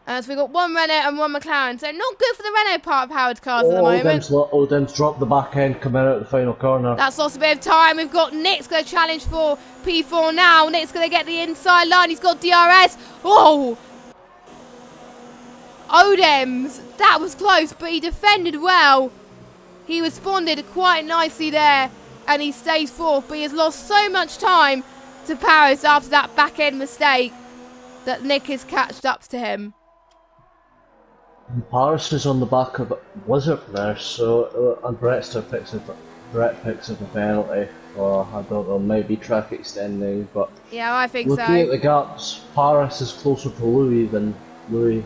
So we've got one Renault and one McLaren. So not good for the Renault powered cars at the moment. Odem's dropped the back end coming out of the final corner. That's lost a bit of time. We've got Nick's going to challenge for P4 now. Nick's going to get the inside line. He's got DRS. Oh! Odems. That was close, but he defended well. He responded quite nicely there, and he stays fourth. But he has lost so much time to Paris after that back end mistake that Nick has catched up to him. Paris is on the back of Blizzard there, so and Brett picks up a penalty. Or I don't know, maybe track extending, but yeah, I think looking at the gaps, Paris is closer to Louis than Louis.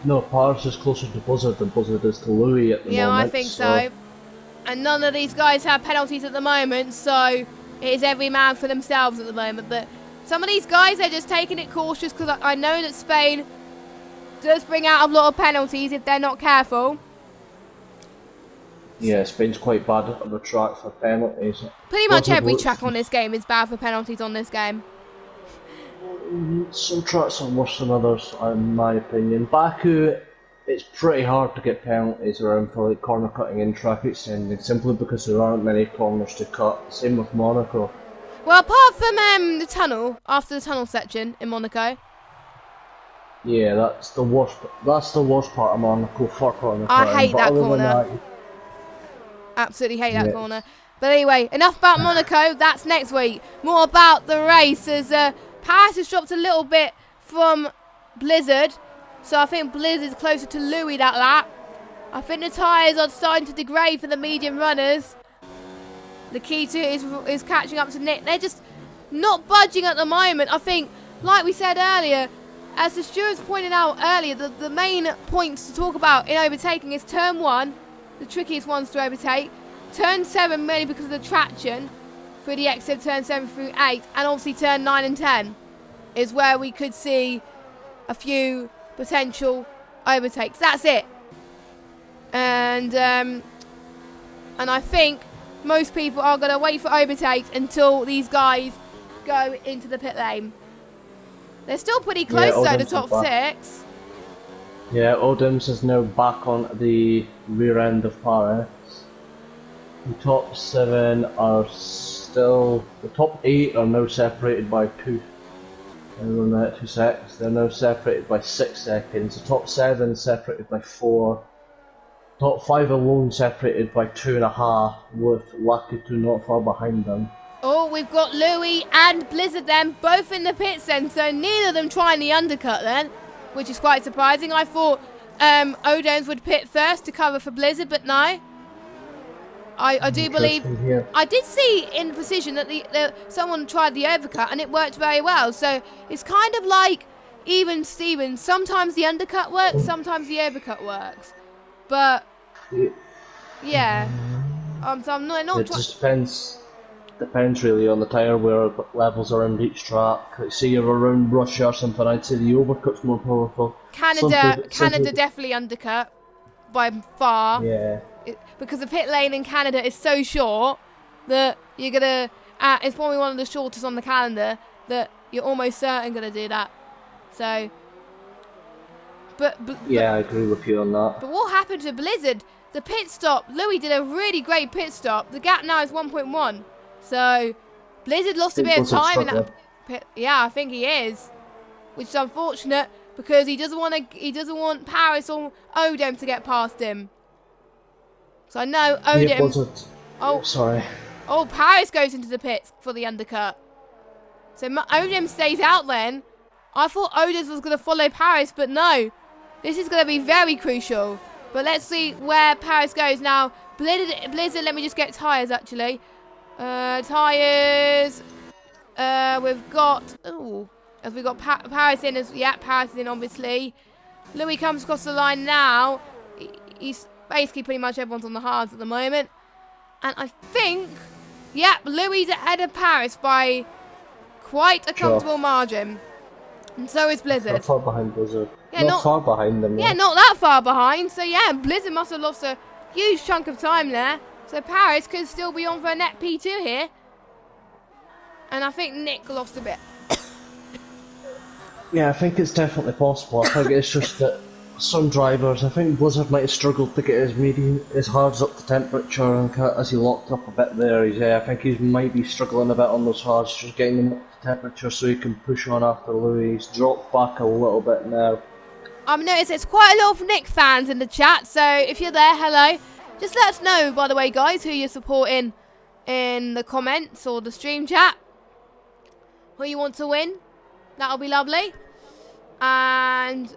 No, Paris is closer to Blizzard than Blizzard is to Louis at the moment. Yeah, I think so. And none of these guys have penalties at the moment, so it is every man for themselves at the moment. But some of these guys, they're just taking it cautious, because I know that Spain does bring out a lot of penalties if they're not careful. Yeah, Spain's quite bad at the track for penalties. Pretty much every track on this game is bad for penalties on this game. Some tracks are worse than others, in my opinion. Baku, it's pretty hard to get penalties around for like corner cutting and track extending, simply because there aren't many corners to cut. Same with Monaco. Well, apart from the tunnel, after the tunnel section in Monaco. Yeah, that's the worst. That's the worst part of Monaco for corner cutting. I hate that corner. Absolutely hate that corner. But anyway, enough about Monaco. That's next week. More about the race as Paris has dropped a little bit from Blizzard. So I think Blizzard's closer to Louis that lap. I think the tyres are starting to degrade for the medium runners. The key to it is catching up to Nick. They're just not budging at the moment. I think, like we said earlier, as the stewards pointed out earlier, the main points to talk about in overtaking is turn 1, the trickiest ones to overtake. Turn 7, mainly because of the traction through the exit, turn 7 through 8, and obviously turn 9 and 10 is where we could see a few potential overtakes. That's it. And I think most people are going to wait for overtakes until these guys go into the pit lane. They're still pretty close though, the top 6. Yeah, Odems is now back on the rear end of Paris. The top 7 are still... The top 8 are now separated by 2. They're 2 seconds. They're now separated by 6 seconds. The top 7 separated by 4. Top 5 alone separated by 2.5, with Lakitu not far behind them. Oh, we've got Louis and Blizzard then, both in the pit then, so neither of them trying the undercut then, which is quite surprising. I thought Odems would pit first to cover for Blizzard, but no. I do believe... I did see in precision that someone tried the overcut and it worked very well, so it's kind of like even Steven. Sometimes the undercut works, sometimes the overcut works. But, yeah. So I'm not it just depends really on the tyre wear levels around each track. Like say you're around Russia or something, I'd say the overcut's more powerful. Canada definitely undercut by far. Yeah. Because the pit lane in Canada is so short that you're gonna. It's probably one of the shortest on the calendar that you're almost certain gonna do that. So. But yeah, I agree with you on that. But what happened to Blizzard? The pit stop. Louis did a really great pit stop. The gap now is 1.1. So Blizzard lost a bit of time in that pit. Yeah, I think he is, which is unfortunate because he doesn't want Paris or Odem to get past him. So I know Odem. Oh, sorry. Oh, Paris goes into the pits for the undercut. So Odem stays out then. I thought Odem was going to follow Paris, but no. This is going to be very crucial. But let's see where Paris goes now. Blizzard, let me just get tyres actually. Tyres. We've got... Ooh. As we got Paris in. Paris is in obviously. Louis comes across the line now. He's basically pretty much everyone's on the hards at the moment. And I think... Louis is ahead of Paris by quite a comfortable margin. And so is Blizzard. Not far behind Blizzard. Yeah, not far behind them. Yeah, not that far behind. So yeah, Blizzard must have lost a huge chunk of time there. So Paris could still be on for a net P2 here. And I think Nick lost a bit. Yeah, I think it's definitely possible. I think it's just that some drivers, I think Blizzard might have struggled to get his hards up to temperature, and as he locked up a bit there, I think he might be struggling a bit on those hards, just getting them up to temperature so he can push on after Louis. He's dropped back a little bit now. I've noticed there's quite a lot of Nick fans in the chat, so if you're there, hello. Just let us know, by the way, guys, who you're supporting in the comments or the stream chat. Who you want to win. That'll be lovely. And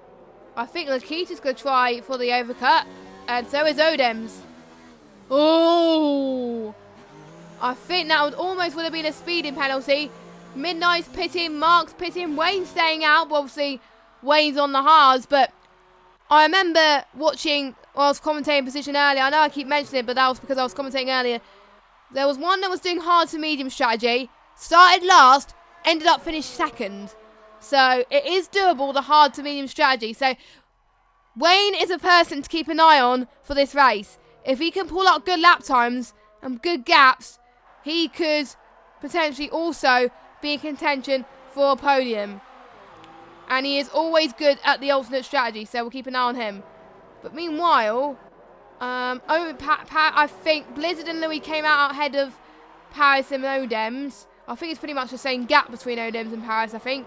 I think Lakita's going to try for the overcut. And so is Odems. Oh! I think that would have been a speeding penalty. Midnight's pitting, Mark's pitting, Wayne's staying out. But obviously, Wayne's on the hards. But I remember watching, I was commentating position earlier. I know I keep mentioning it, but that was because I was commentating earlier. There was one that was doing hard to medium strategy. Started last, ended up finished second. So it is doable, the hard to medium strategy. So Wayne is a person to keep an eye on for this race. If he can pull out good lap times and good gaps, he could potentially also be in contention for a podium. And he is always good at the alternate strategy, so we'll keep an eye on him. But meanwhile, I think Blizzard and Louis came out ahead of Paris and Odems. I think it's pretty much the same gap between Odems and Paris, I think.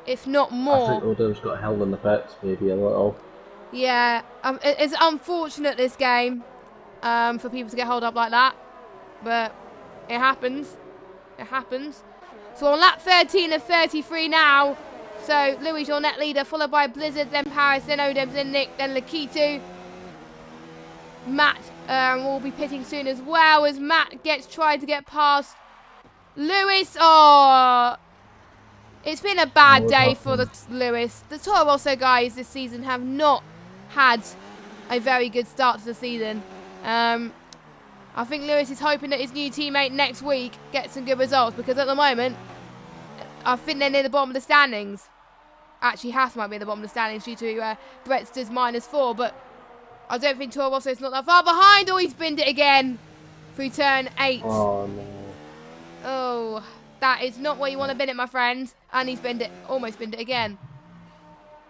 If not more. I think Odems got held in the pits, maybe a little. Yeah, it's unfortunate this game for people to get held up like that. But it happens. It happens. So on lap 13 of 33 now. So Louis, your net leader, followed by Blizzard, then Paris, then Odems, then Nick, then Lakitu. Matt will be pitting soon as well as Matt tried to get past Lewis. Oh, it's been a bad day for the Lewis. The Toro Rosso guys this season have not had a very good start to the season. I think Lewis is hoping that his new teammate next week gets some good results, because at the moment, I think they're near the bottom of the standings. Actually, Haas might be at the bottom of the standings due to Brettster's -4, but I don't think Toro Rosso is not that far behind. Oh, he's binned it again through turn 8. Oh, no. Oh, that is not where you want to bin it, my friend. And he's binned it, almost binned it again.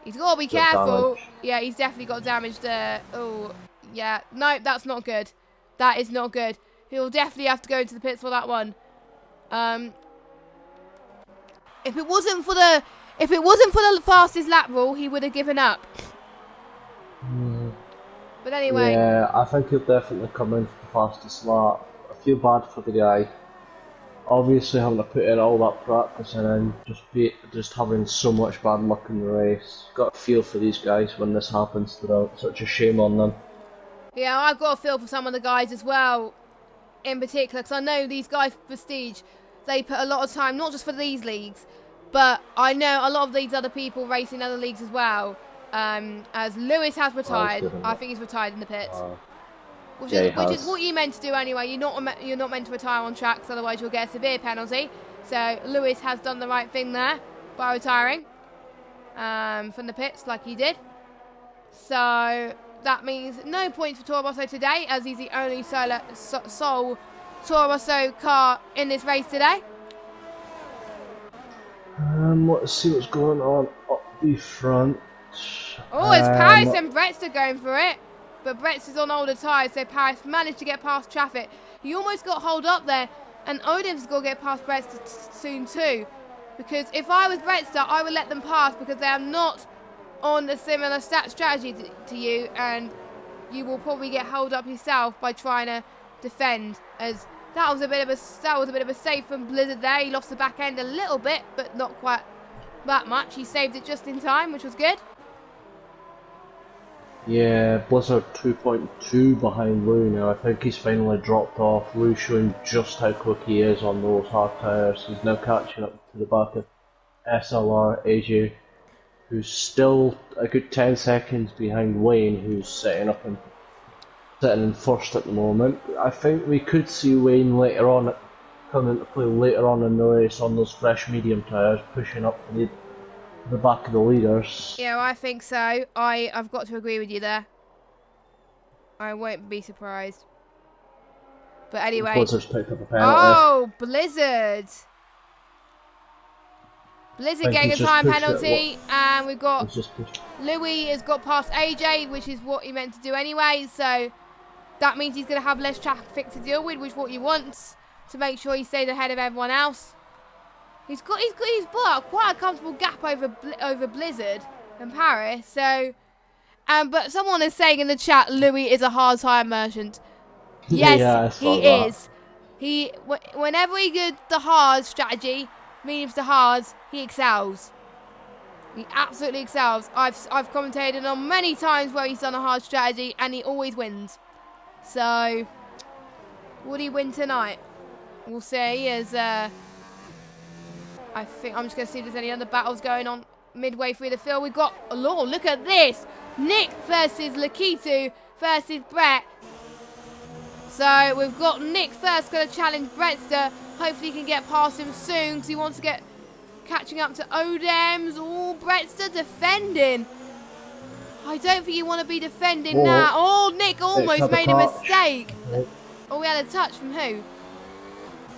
He's got to be careful. Damage. Yeah, he's definitely got damage there. Oh, yeah. No, that's not good. That is not good. He'll definitely have to go into the pits for that one. If it wasn't for the fastest lap rule, he would have given up. But anyway. Yeah, I think he'll definitely come in for the fastest lap. I feel bad for the guy. Obviously having to put in all that practice and then just having so much bad luck in the race. Got a feel for these guys when this happens to them. Such a shame on them. Yeah, I've got a feel for some of the guys as well, in particular, because I know these guys for Prestige, they put a lot of time, not just for these leagues, but I know a lot of these other people race in other leagues as well. As Lewis has retired, I think he's retired in the pits. Which is what you're meant to do anyway. You're not meant to retire on tracks, otherwise you'll get a severe penalty. So Lewis has done the right thing there by retiring from the pits like he did. So that means no points for Toro Rosso today, as he's the only sole Toro Rosso car in this race today. Let's see what's going on up the front. Oh, it's Paris and Brettster going for it. But Brettster's on older tyres, so Paris managed to get past traffic. He almost got holed up there, and Odem's got to get past Brettster soon too. Because if I was Brettster, I would let them pass, because they are not on a similar strategy to you, and you will probably get held up yourself by trying to defend. As that was a bit of a save from Blizzard there. He lost the back end a little bit, but not quite that much. He saved it just in time, which was good. Yeah, Blizzard 2.2 behind Lou now. I think he's finally dropped off. Lou showing just how quick he is on those hard tyres. He's now catching up to the back of SLR AJ, who's still a good 10 seconds behind Wayne, who's sitting in first at the moment. I think we could see Wayne later on come into play later on in the race on those fresh medium tyres, pushing up to the back of the leaders. Yeah, I think so. I've got to agree with you there. I won't be surprised. But anyway. Blizzard's picked up a penalty. Oh, Blizzard. Blizzard getting a time penalty, and we've got Louis has got past AJ, which is what he meant to do anyway. So that means he's going to have less traffic to deal with, which is what he wants to make sure he stays ahead of everyone else. He's got quite a comfortable gap over Blizzard and Paris. So, but someone is saying in the chat, Louis is a hard tire merchant. Yes, yeah, he is. Whenever he goes the hard strategy, mediums to hards, he excels. He absolutely excels. I've commentated on many times where he's done a hard strategy and he always wins. So, would he win tonight? We'll see. I think I'm just going to see if there's any other battles going on midway through the field. We've got, oh Lord, look at this. Nick versus Lakitu versus Brett. So we've got Nick first going to challenge Brettster. Hopefully he can get past him soon because he wants to get catching up to Odems. Oh, Brettster defending. I don't think you want to be defending now. Oh, Nick almost made a mistake. Oh, we had a touch from who?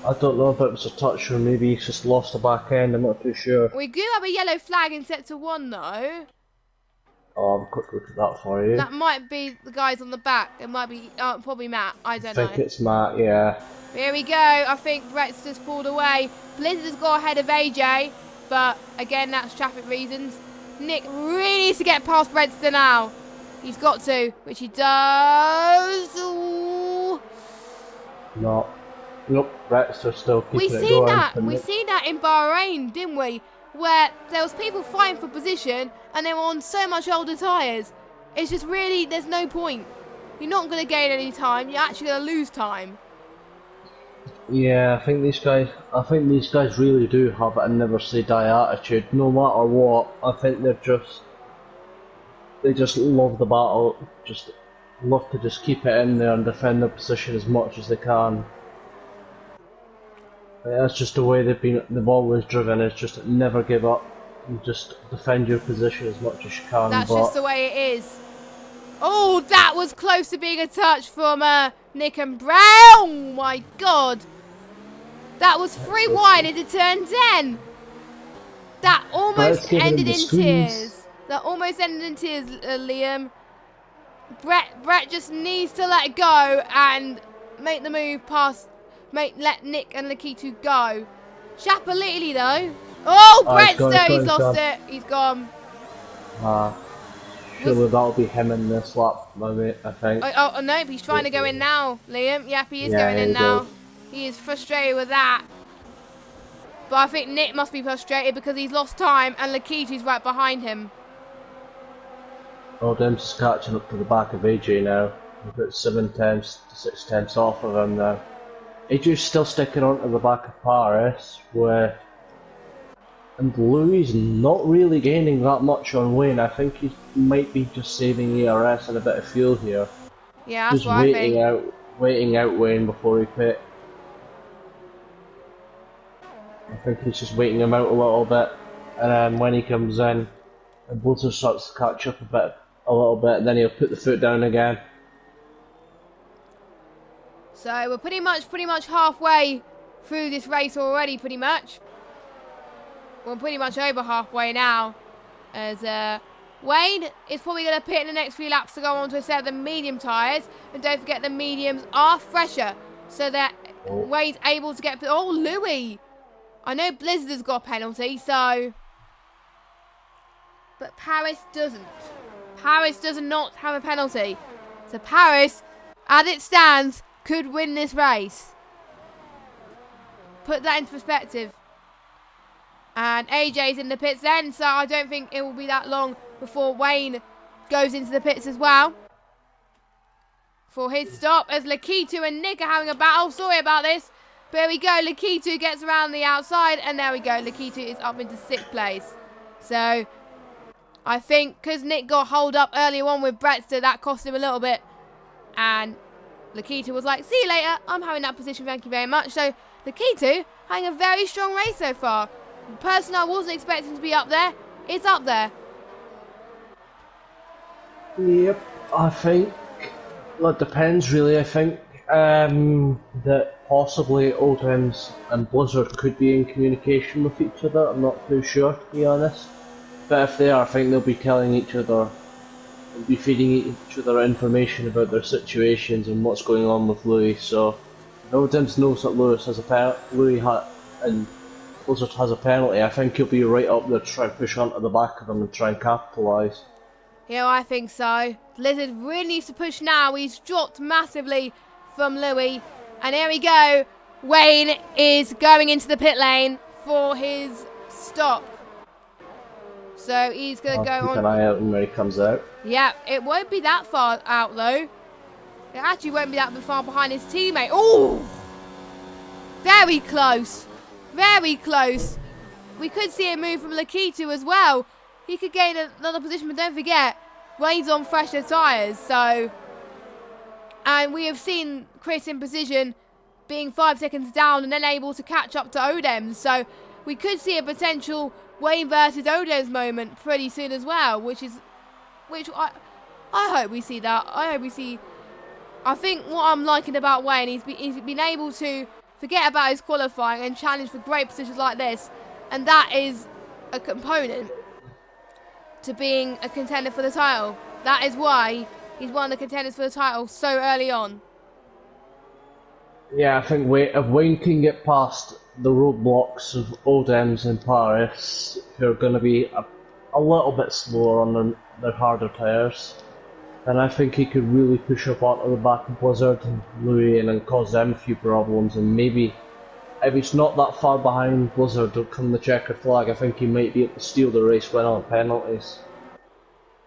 I don't know if it was a touch or maybe he's just lost the back end. I'm not too sure. We do have a yellow flag in set to 1 though. Oh, I'll quick look at that for you. That might be the guys on the back. It might be probably Matt. I don't know. I think it's Matt, yeah. Here we go. I think Brett's just pulled away. Blizzard has got ahead of AJ, but again, that's traffic reasons. Nick really needs to get past Brettster now. He's got to, which he does. Ooh. No. Nope, Brettster still keeping it going. We seen that in Bahrain, didn't we? Where there was people fighting for position and they were on so much older tyres. It's just really, there's no point. You're not going to gain any time. You're actually going to lose time. Yeah, I think these guys really do have a never say die attitude. No matter what, I think they just love the battle. Just love to just keep it in there and defend their position as much as they can. That's just the way they've always driven, is just never give up and just defend your position as much as you can. That's just the way it is. Oh, that was close to being a touch from Nick and Brown. Oh my God. That was 3 wide into turn 10. That almost ended in tears. That almost ended in tears, Liam. Brett just needs to let it go and make the move past. Let Nick and Lakitu go. Chapalili though. Oh, Brettster, he's lost it. He's gone. Surely that'll be him in this lap, I think. Oh, no, he's trying to go in now, Liam. Yep, he is going in now. He is frustrated with that. But I think Nick must be frustrated because he's lost time and Lakitu's right behind him. Oh, Dem's catching up to the back of AJ now. We've got 7 tenths to 6 tenths off of him now. AJ's still sticking on to the back of Paris, and Louis not really gaining that much on Wayne. I think he might be just saving ERS and a bit of fuel here. Yeah, that's what I think. Waiting out Wayne before he pit. I think he's just waiting him out a little bit, and then when he comes in, and Blizzard starts to catch up a little bit, and then he'll put the foot down again. So we're pretty much halfway through this race already, pretty much. We're pretty much over halfway now. As Wayne is probably going to pit in the next few laps to go on to a set of the medium tyres. And don't forget the mediums are fresher. So that Wayne's able to get... Oh, Louis! I know Blizzard has got a penalty, so... But Paris doesn't. Paris does not have a penalty. So Paris, as it stands, could win this race. Put that into perspective. And AJ's in the pits then, so I don't think it will be that long before Wayne goes into the pits as well. For his stop, as Lakitu and Nick are having a battle. Sorry about this. But here we go. Lakitu gets around the outside, and there we go. Lakitu is up into 6th place. So, I think because Nick got holed up earlier on with Brettster, that cost him a little bit. And Lakitu was like, see you later. I'm having that position. Thank you very much. So, Lakitu having a very strong race so far. The person I wasn't expecting to be up there, it's up there. Yep, I think well, it depends really. I think that possibly Oldhams and Blizzard could be in communication with each other. I'm not too sure, to be honest. But if they are, I think they'll be telling each other, they'll be feeding each other information about their situations and what's going on with Louis. So Oldhams knows that and Blizzard has a penalty. I think he'll be right up there to try and push onto the back of them and try and capitalise. Yeah, I think so. Blizzard really needs to push now. He's dropped massively from Louis. And here we go. Wayne is going into the pit lane for his stop. So he's going to go on. Keep an eye out when he comes out. Yeah, it won't be that far out though. It actually won't be that far behind his teammate. Oh! Very close. Very close. We could see a move from Lakitu as well. He could gain another position, but don't forget, Wayne's on fresher tyres, so... And we have seen Chris in position being 5 seconds down and then able to catch up to Oldhams, so we could see a potential Wayne versus Oldhams moment pretty soon as well, which I hope we see that. I think what I'm liking about Wayne, he's been able to forget about his qualifying and challenge for great positions like this, and that is a component to being a contender for the title. That is why he's one of the contenders for the title so early on. Yeah, I think if Wayne can get past the roadblocks of Oldhams and Paris, who are going to be a little bit slower on their harder tyres, then I think he could really push up onto the back of Blizzard and Louis and cause them a few problems, and maybe if he's not that far behind Blizzard come the checkered flag, I think he might be able to steal the race win on penalties.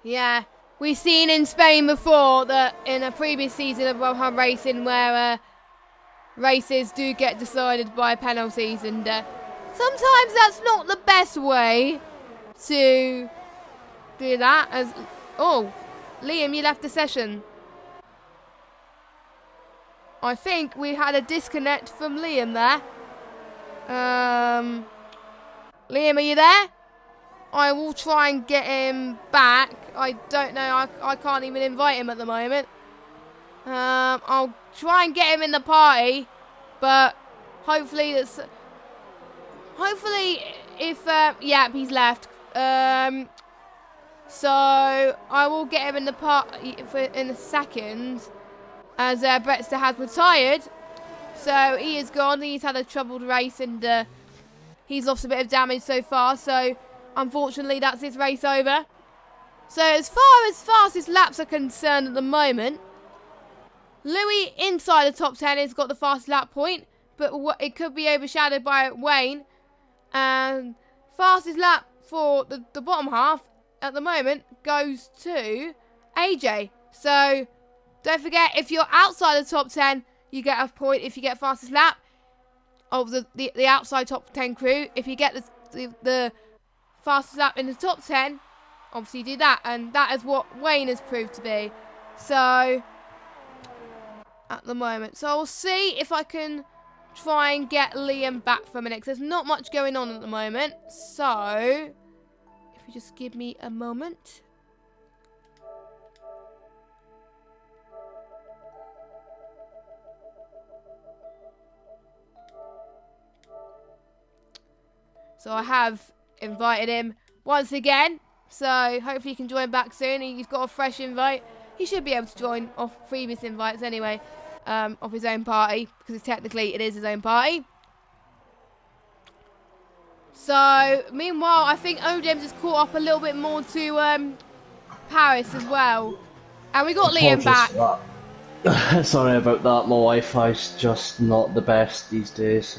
Yeah, we've seen in Spain before that in a previous season of OneHubRacing where races do get decided by penalties, and sometimes that's not the best way to do that. Oh, Liam, you left the session. I think we had a disconnect from Liam there. Liam, are you there? I will try and get him back. I don't know. I can't even invite him at the moment. I'll try and get him in the party, but hopefully if yeah, he's left. So I will get him in the party in a second, as Brettster has retired. So he is gone. He's had a troubled race and he's lost a bit of damage so far. So unfortunately, that's his race over. So as far as fastest laps are concerned at the moment, Louis inside the top 10 has got the fastest lap point, but it could be overshadowed by Wayne. And fastest lap for the bottom half at the moment goes to AJ. So don't forget, if you're outside the top 10, you get a point if you get fastest lap of the outside top 10 crew. If you get the fastest lap in the top 10, obviously do that, and that is what Wayne has proved to be. So at the moment, so I'll see if I can try and get Liam back for a minute, because there's not much going on at the moment. So if you just give me a moment. So I have invited him once again. So hopefully he can join back soon. He's got a fresh invite. He should be able to join off previous invites anyway, of his own party, because technically it is his own party. So meanwhile, I think Oldhams has caught up a little bit more to Paris as well. And we got Liam back. Sorry about that. My Wi-Fi's just not the best these days.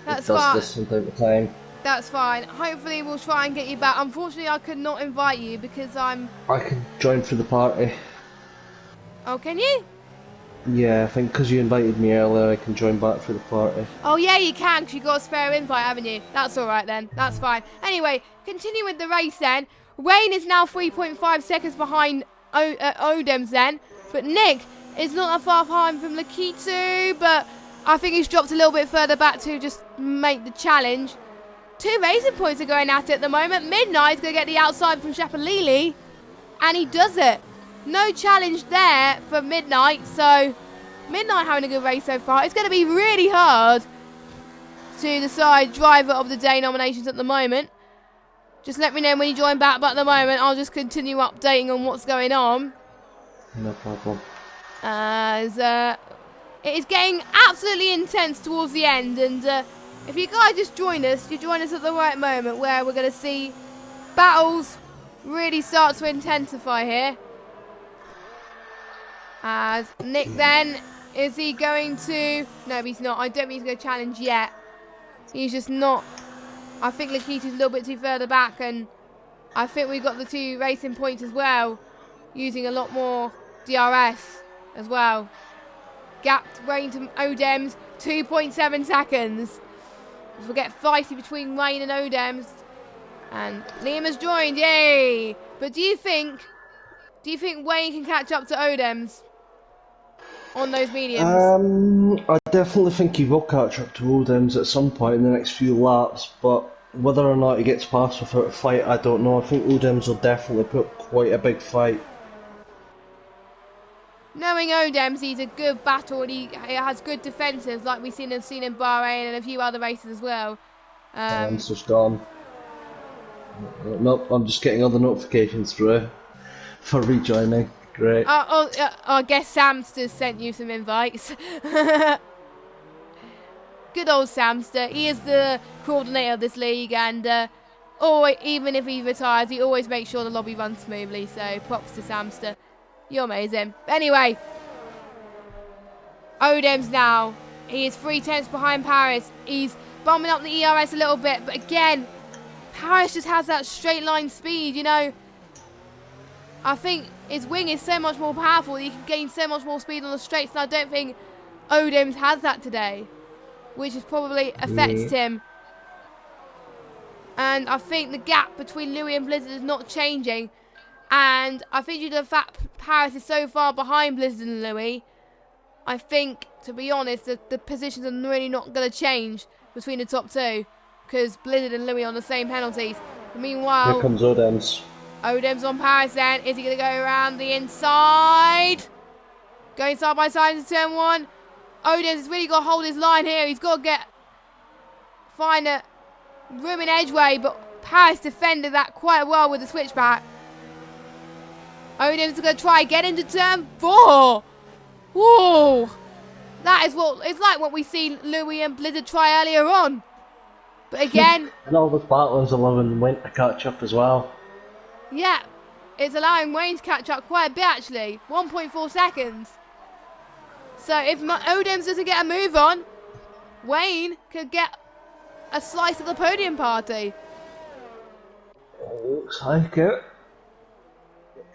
That's it does fine. this from time to time. That's fine. Hopefully we'll try and get you back. Unfortunately, I could not invite you because I can join for the party. Oh, can you? Yeah, I think because you invited me earlier, I can join back for the party. Oh yeah, you can, because you got a spare invite, haven't you? That's alright then. That's fine. Anyway, continue with the race then. Wayne is now 3.5 seconds behind Oldhams then. But Nick is not that far behind from Lakitu, but I think he's dropped a little bit further back to just make the challenge. Two racing points are going at it at the moment. Midnight's going to get the outside from Shapalili, and he does it. No challenge there for Midnight, so Midnight having a good race so far. It's going to be really hard to decide driver of the day nominations at the moment. Just let me know when you join back, but at the moment I'll just continue updating on what's going on. No problem. As it is getting absolutely intense towards the end, and if you guys just join us, you join us at the right moment where we're going to see battles really start to intensify here. As Nick then, is he going to... No, he's not. I don't think he's going to challenge yet. He's just not... I think Lakita's a little bit too further back, and I think we've got the two racing points as well, using a lot more DRS as well. Gapped Wayne to Odems, 2.7 seconds. We'll get feisty between Wayne and Odems. And Liam has joined, yay! But do you think Wayne can catch up to Odems on those mediums? I definitely think he will catch up to Odems at some point in the next few laps, but whether or not he gets past without a fight, I don't know. I think Odems will definitely put up quite a big fight. Knowing Odems, he's a good battle, and he has good defensives, like we've seen in Bahrain and a few other races as well. Answer's gone. Nope, I'm just getting other notifications through for rejoining. Great. I guess Samster's sent you some invites. Good old Samster. He is the coordinator of this league, and even if he retires, he always makes sure the lobby runs smoothly. So props to Samster. You're amazing. Anyway, Odems now. He is 3/10 behind Paris. He's bumping up the ERS a little bit, but again, Paris just has that straight line speed, you know. I think his wing is so much more powerful. He can gain so much more speed on the straights, and I don't think Odems has that today, which has probably affected him. And I think the gap between Louis and Blizzard is not changing. And I think due to the fact Paris is so far behind Blizzard and Louis, I think, to be honest, the positions are really not going to change between the top two, because Blizzard and Louis are on the same penalties. Meanwhile, here comes Odems. Odems on Paris then. Is he going to go around the inside? Going side by side into turn one. Odems has really got to hold his line here. He's got to find a room in edgeway, but Paris defended that quite well with the switchback. Odems is going to try get into turn 4. Whoa! That is it's like what we see Louis and Blizzard try earlier on. But again... and all this battles allowing Wayne to catch up as well. Yeah, it's allowing Wayne to catch up quite a bit actually. 1.4 seconds. So if Odems doesn't get a move on, Wayne could get a slice of the podium party. Looks like it.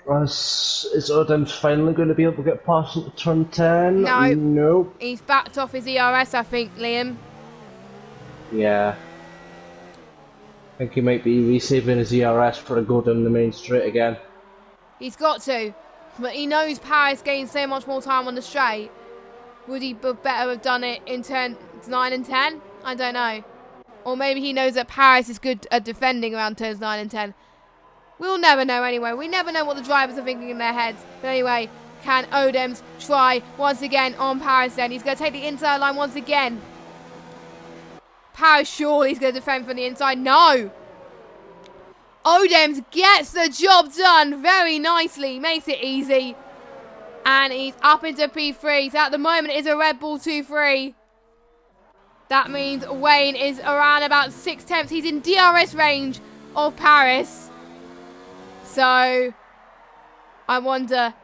Is Odems finally going to be able to get past into turn 10? No. Nope. He's backed off his ERS, I think, Liam. Yeah. I think he might be resaving his ERS for a go down the main straight again. He's got to. But he knows Paris gains so much more time on the straight. Would he better have done it in turns 9 and 10? I don't know. Or maybe he knows that Paris is good at defending around turns 9 and 10. We'll never know anyway. We never know what the drivers are thinking in their heads. But anyway, can Odems try once again on Paris then? He's going to take the inside line once again. Paris surely he's going to defend from the inside. No! Odems gets the job done very nicely. Makes it easy. And he's up into P3. So at the moment it is a Red Bull 2-3. That means Wayne is around about 6/10. He's in DRS range of Paris. So, I wonder,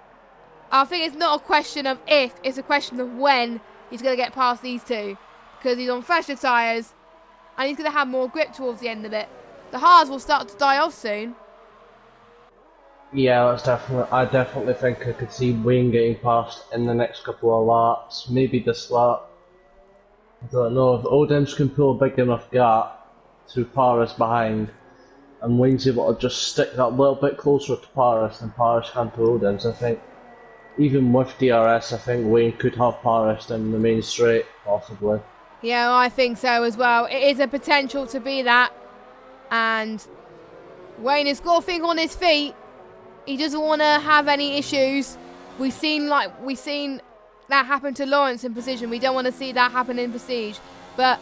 I think it's not a question of if, it's a question of when he's going to get past these two. Because he's on fresher tyres, and he's going to have more grip towards the end of it. The hards will start to die off soon. Yeah, that's definitely. I definitely think I could see Wayne getting past in the next couple of laps. Maybe this lap. I don't know if Odems can pull a big enough gap to Paris behind, and Wayne's able to just stick that little bit closer to Paris than Paris can to Odems. I think even with DRS, I think Wayne could have Paris in the main straight, possibly. Yeah, I think so as well. It is a potential to be that. And Wayne has got to think on his feet. He doesn't want to have any issues. We've seen that happen to Lawrence in Precision. We don't want to see that happen in Prestige. But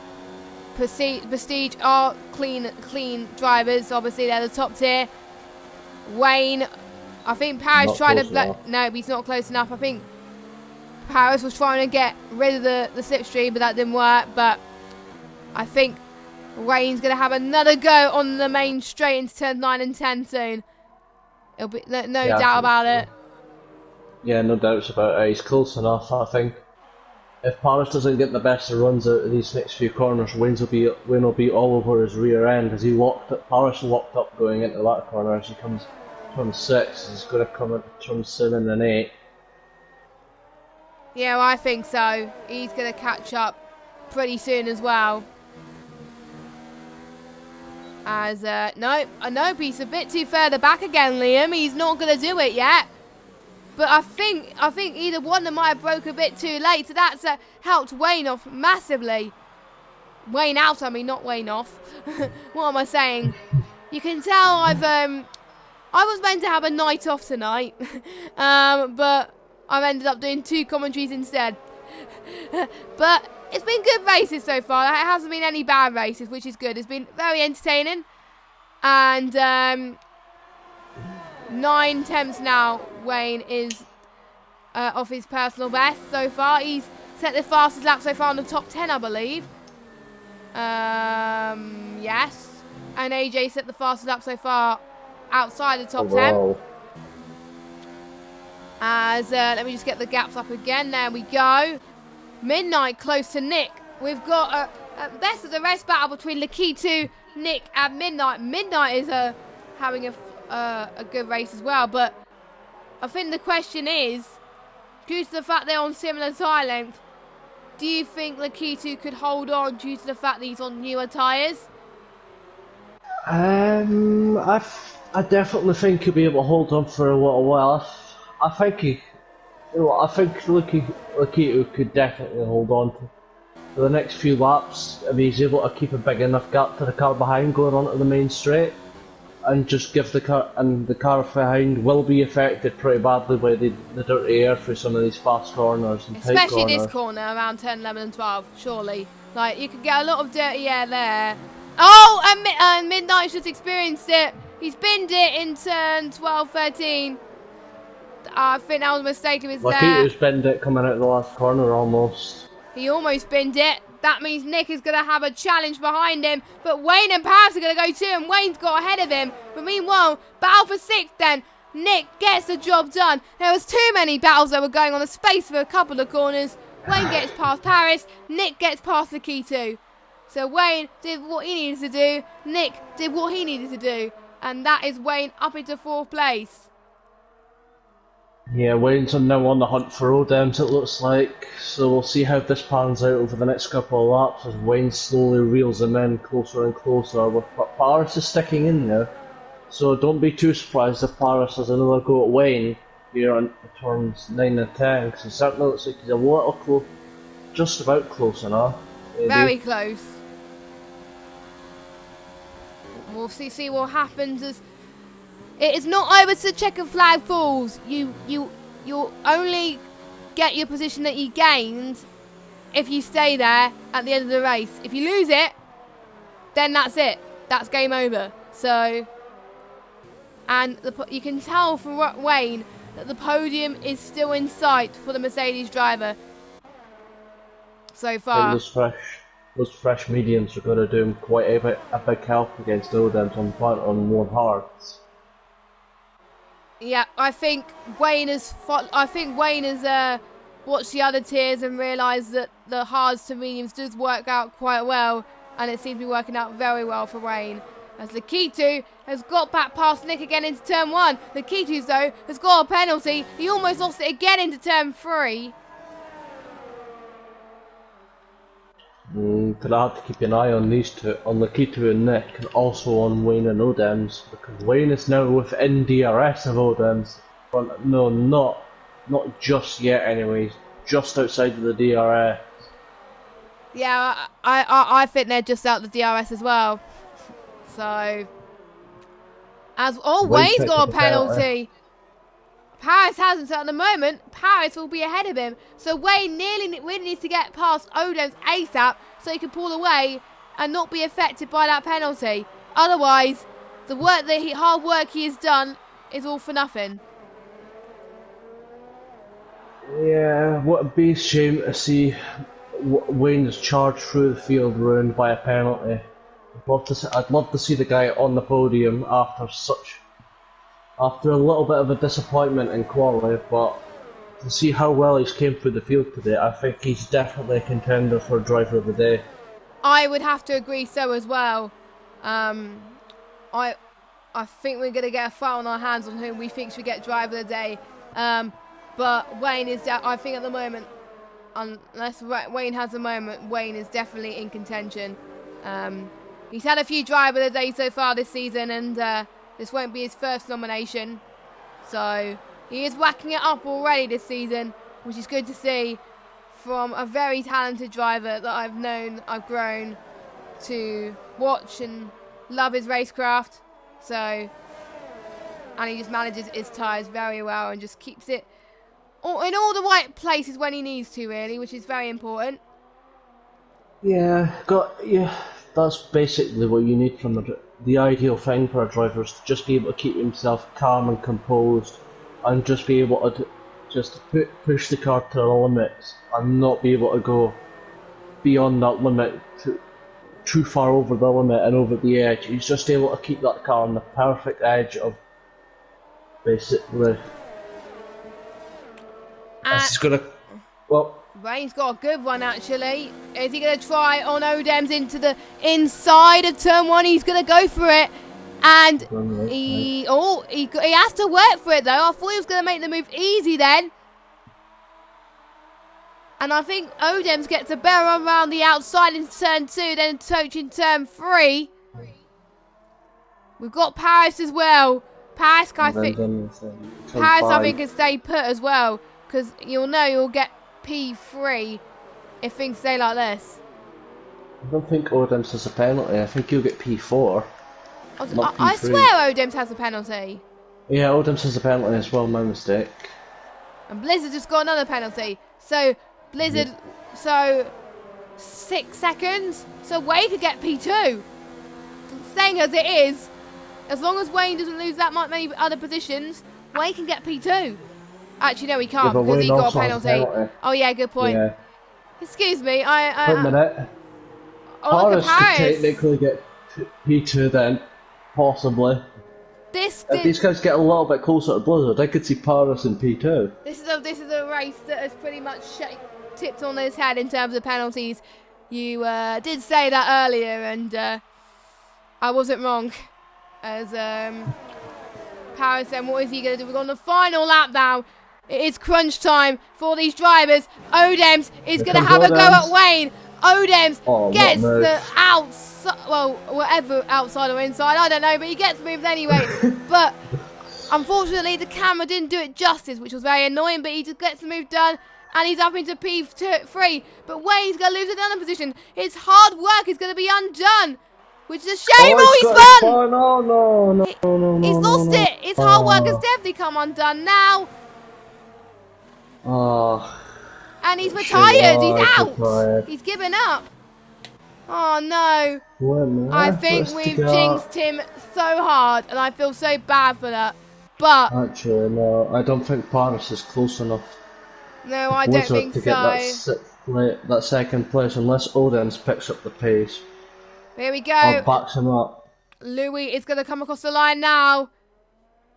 Prestige are clean drivers. Obviously, they're the top tier. Wayne, I think Paris tried to... No, he's not close enough. I think Paris was trying to get rid of the slipstream, but that didn't work. But I think Wayne's going to have another go on the main straight into turn 9 and 10 soon. It'll be no doubt about it. Yeah, no doubts about it. He's close enough, I think. If Paris doesn't get the best of runs out of these next few corners, Wayne will be all over his rear end as Paris locked up going into that corner as he comes turn 6. He's going to come at turn 7 and 8. Yeah, well, I think so. He's going to catch up pretty soon as well. As, no, I know he's a bit too further back again, Liam. He's not going to do it yet. But I think either one of them might have broke a bit too late. So that's helped Wayne off massively. Wayne out, I mean, not Wayne off. What am I saying? You can tell I was meant to have a night off tonight. But I've ended up doing 2 commentaries instead. But it's been good races so far. It hasn't been any bad races, which is good. It's been very entertaining. And 9 attempts now, Wayne is off his personal best so far. He's set the fastest lap so far in the top 10, I believe. Yes. And AJ set the fastest lap so far outside the top 10. As, let me just get the gaps up again. There we go. Midnight close to Nick. We've got a best of the rest battle between Lakitu, Nick and Midnight. Midnight is having a good race as well, but I think the question is, due to the fact they're on similar tyre length, do you think Lakitu could hold on due to the fact that he's on newer tyres? I definitely think he'll be able to hold on for a little while. I think Lakitu could definitely hold on for the next few laps if he's able to keep a big enough gap to the car behind going onto the main straight, and just give the car behind will be affected pretty badly by the dirty air through some of these fast corners and tight corners. Especially this corner around 10, 11 and 12, surely. Like, you could get a lot of dirty air there. Oh, and Midnight's just experienced it. He's binned it in turn 12, 13. I think that was a mistake of his there. Lakitu's binned it coming out of the last corner almost. He almost binned it. That means Nick is going to have a challenge behind him. But Wayne and Paris are going to go too, and Wayne's got ahead of him. But meanwhile, battle for 6th then. Nick gets the job done. There was too many battles that were going on, the space for a couple of corners. Wayne gets past Paris. Nick gets past the key too. So Wayne did what he needed to do. Nick did what he needed to do. And that is Wayne up into 4th place. Yeah, Wayne's now on the hunt for Odems, it looks like. So we'll see how this pans out over the next couple of laps as Wayne slowly reels him in closer and closer. With Paris is sticking in there, so don't be too surprised if Paris has another go at Wayne here on turns 9 and 10, because it certainly looks like he's a little close, just about close enough. Maybe. Very close. We'll see what happens as... It is not over to checkered flag falls. You'll only get your position that you gained if you stay there at the end of the race. If you lose it, then that's it. That's game over. So, and you can tell from Wayne that the podium is still in sight for the Mercedes driver so far. Those fresh mediums are going to do him quite a big help against Odems on one hards. Yeah, I think Wayne has watched the other tiers and realised that the hards to mediums does work out quite well, and it seems to be working out very well for Wayne. As Lakitu has got back past Nick again into turn 1. Lakitu, though, has got a penalty. He almost lost it again into turn 3. But I have to keep an eye on these two, on Lakitu and Nick, and also on Wayne and Odems, because Wayne is now within DRS of Odems. But no, not just yet anyways, just outside of the DRS. Yeah, I think they're just out the DRS as well. So, Wayne Wayne's picked got up a a penalty. penalty. Paris hasn't, so at the moment, Paris will be ahead of him. So Wayne really needs to get past Odom's ASAP so he can pull away and not be affected by that penalty. Otherwise, the hard work he has done is all for nothing. Yeah, what a be shame to see Wayne is charged through the field ruined by a penalty. I'd love to see the guy on the podium after a little bit of a disappointment in quali, but to see how well he's came through the field today, I think he's definitely a contender for driver of the day. I would have to agree so as well. I think we're going to get a foul on our hands on whom we think should get driver of the day. But Wayne is, I think at the moment, unless Wayne has a moment, Wayne is definitely in contention. He's had a few driver of the day so far this season, and this won't be his first nomination. So he is whacking it up already this season, which is good to see from a very talented driver that I've grown to watch and love his racecraft. So, and he just manages his tyres very well and just keeps it in all the right places when he needs to, really, which is very important. Yeah, that's basically what you need from the ideal thing for a driver is to just be able to keep himself calm and composed and just be able to push the car to the limits and not be able to go beyond that limit too far over the limit and over the edge. He's just able to keep that car on the perfect edge of basically. He's gonna. Well, Wayne's got a good one actually. Is he going to try on Odems into the inside of turn one? He's going to go for it. And he has to work for it though. I thought he was going to make the move easy then. And I think Odems gets a better run around the outside in turn 2 than Toach in turn 3. We've got Paris as well. Paris, I think can stay put as well. Because you'll get P3 if things stay like this. I don't think Odems has a penalty. I think he'll get P4. I swear Odems has a penalty. Yeah, Odems has a penalty as well, my mistake. And Blizzard just got another penalty. So, Blizzard, so 6 seconds. So Wayne could get P2. Staying as it is, as long as Wayne doesn't lose that many other positions, Wayne can get P2. Actually, no, he can't because he got a penalty. Oh, yeah, good point. Yeah. Excuse me, Wait a minute. Paris could technically get P2 then, possibly. If these guys get a little bit closer to Blizzard, I could see Paris in P2. This is a race that has pretty much tipped on his head in terms of penalties. You did say that earlier, and I wasn't wrong. As Paris then, what is he going to do? We're on the final lap now. It is crunch time for these drivers. Odems is going to have a go at Wayne. Odems gets the outside, well, whatever, outside or inside, I don't know, but he gets moved anyway. But unfortunately, the camera didn't do it justice, which was very annoying, but he just gets the move done, and he's up into P3. But Wayne's going to lose another position. His hard work is going to be undone, which is a shame. He's fun. No. He's lost it. His hard work has definitely come undone now. And he's retired. He's out. He's given up. Oh no. I think we've jinxed him so hard, and I feel so bad for that. But actually, no, I don't think Paris is close enough. No, I don't think to get that second place, unless Odems picks up the pace. Here we go. Or backs him up. Louis is going to come across the line now.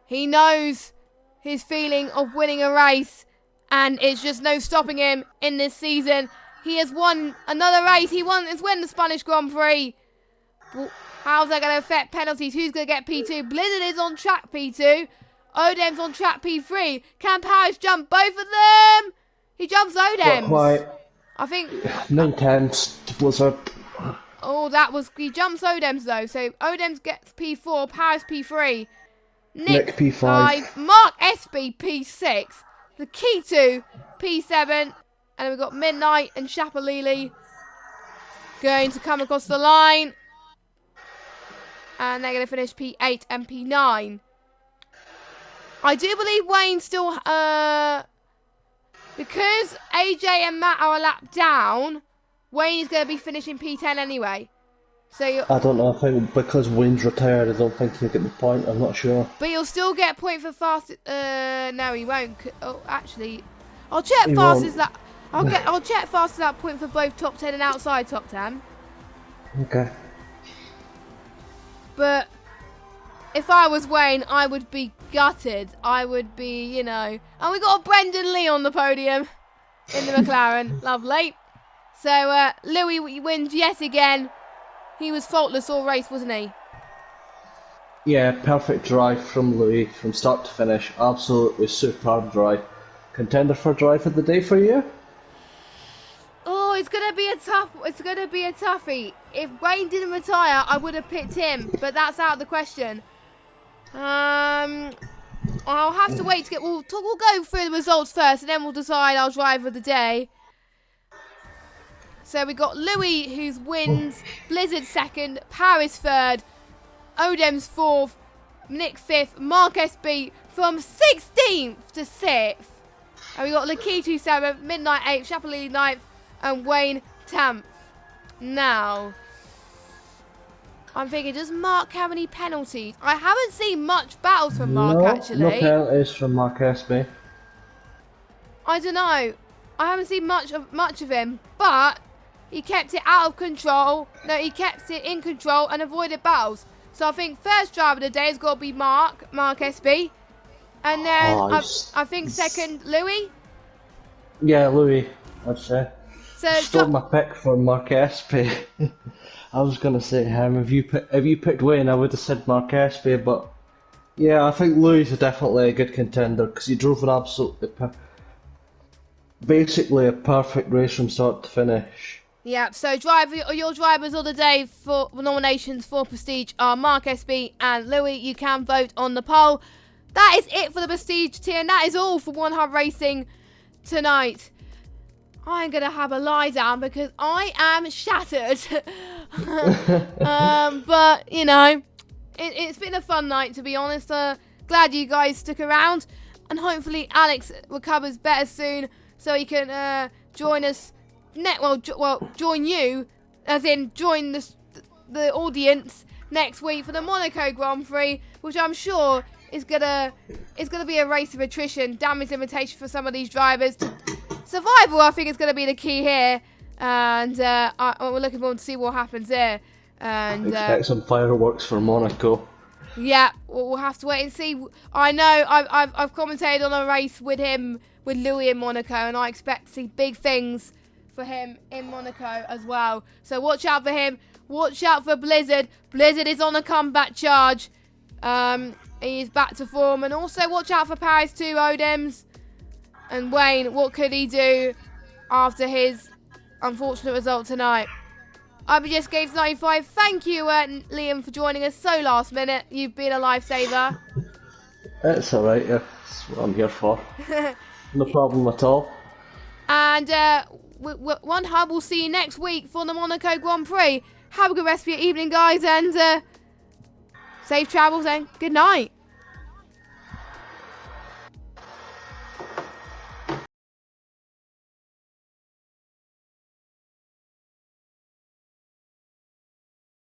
He knows his feeling of winning a race, and it's just no stopping him in this season. He has won another race. He has won the Spanish Grand Prix. How's that going to affect penalties? Who's going to get P2? Blizzard is on track P2. Odem's on track P3. Can Paris jump both of them? He jumps Odems. Not quite. I think 9/10 to Blizzard. Oh, he jumps Odems though. So Odems gets P4, Paris P3. Nick P5. Mark SB P6. The Key2 P7. And then we've got Midnight and Shapalili going to come across the line. and they're going to finish P8 and P9. I do believe Wayne still, because AJ and Matt are a lap down, Wayne is going to be finishing P10 anyway. So I don't know. I think because Wayne's retired, I don't think he'll get the point. I'm not sure. But you'll still get a point for fastest. No, he won't. Oh, actually, I'll check He fastest won't. lap. I'll check fastest lap point for both top 10 and outside top 10. Okay. But if I was Wayne, I would be gutted. I would be, and we got Brendan Lee on the podium in the McLaren. Lovely. So Louis wins yet again. He was faultless all race, wasn't he? Yeah, perfect drive from Louis from start to finish. Absolutely superb drive. Contender for drive of the day for you? Oh, it's gonna be a toughie. If Wayne didn't retire, I would have picked him, but that's out of the question. I'll have to wait to get. We'll go through the results first, and then we'll decide our driver of the day. So we got Louis, who's wins, Blizzard second, Paris third, Odem's fourth, Nick fifth, Mark SB from 16th to 6th. And we got Lakitu 7th, Midnight 8th, Chapelini 9th, and Wayne 10th. Now, I'm thinking, does Mark have any penalties? I haven't seen much battles from Mark, actually. No penalties from Mark SB. I don't know. I haven't seen much of him, but he kept it out of control. No, he kept it in control and avoided battles. So I think first driver of the day has got to be Mark SB. And then I think second, Louis? Yeah, Louis, I'd say. So Stole my pick for Mark SB. I was going to say him. If you picked Wayne, I would have said Mark SB, but yeah, I think Louis is definitely a good contender because he drove an absolutely basically a perfect race from start to finish. Yeah, so your drivers of the day for nominations for Prestige are Mark SB and Louis. You can vote on the poll. That is it for the Prestige tier, and that is all for OneHubRacing tonight. I'm going to have a lie down because I am shattered. But, it's been a fun night, to be honest. Glad you guys stuck around. And hopefully Alex recovers better soon so he can join us. Join you, as in join the audience next week for the Monaco Grand Prix, which I'm sure is gonna be a race of attrition, damage limitation for some of these drivers. Survival, I think, is gonna be the key here, and we're looking forward to see what happens there. And expect some fireworks for Monaco. Yeah, we'll have to wait and see. I know I've commentated on a race with Louis in Monaco, and I expect to see big things for him in Monaco as well. So watch out for him. Watch out for Blizzard. Blizzard is on a comeback charge. He's back to form. And also watch out for Paris too, Odems. And Wayne, what could he do after his unfortunate result tonight? IBGS Games 95, thank you, Liam, for joining us so last minute. You've been a lifesaver. It's alright, yeah. That's what I'm here for. No problem at all. And OneHub will see you next week for the Monaco Grand Prix. Have a good rest of your evening, guys, and safe travels and good night.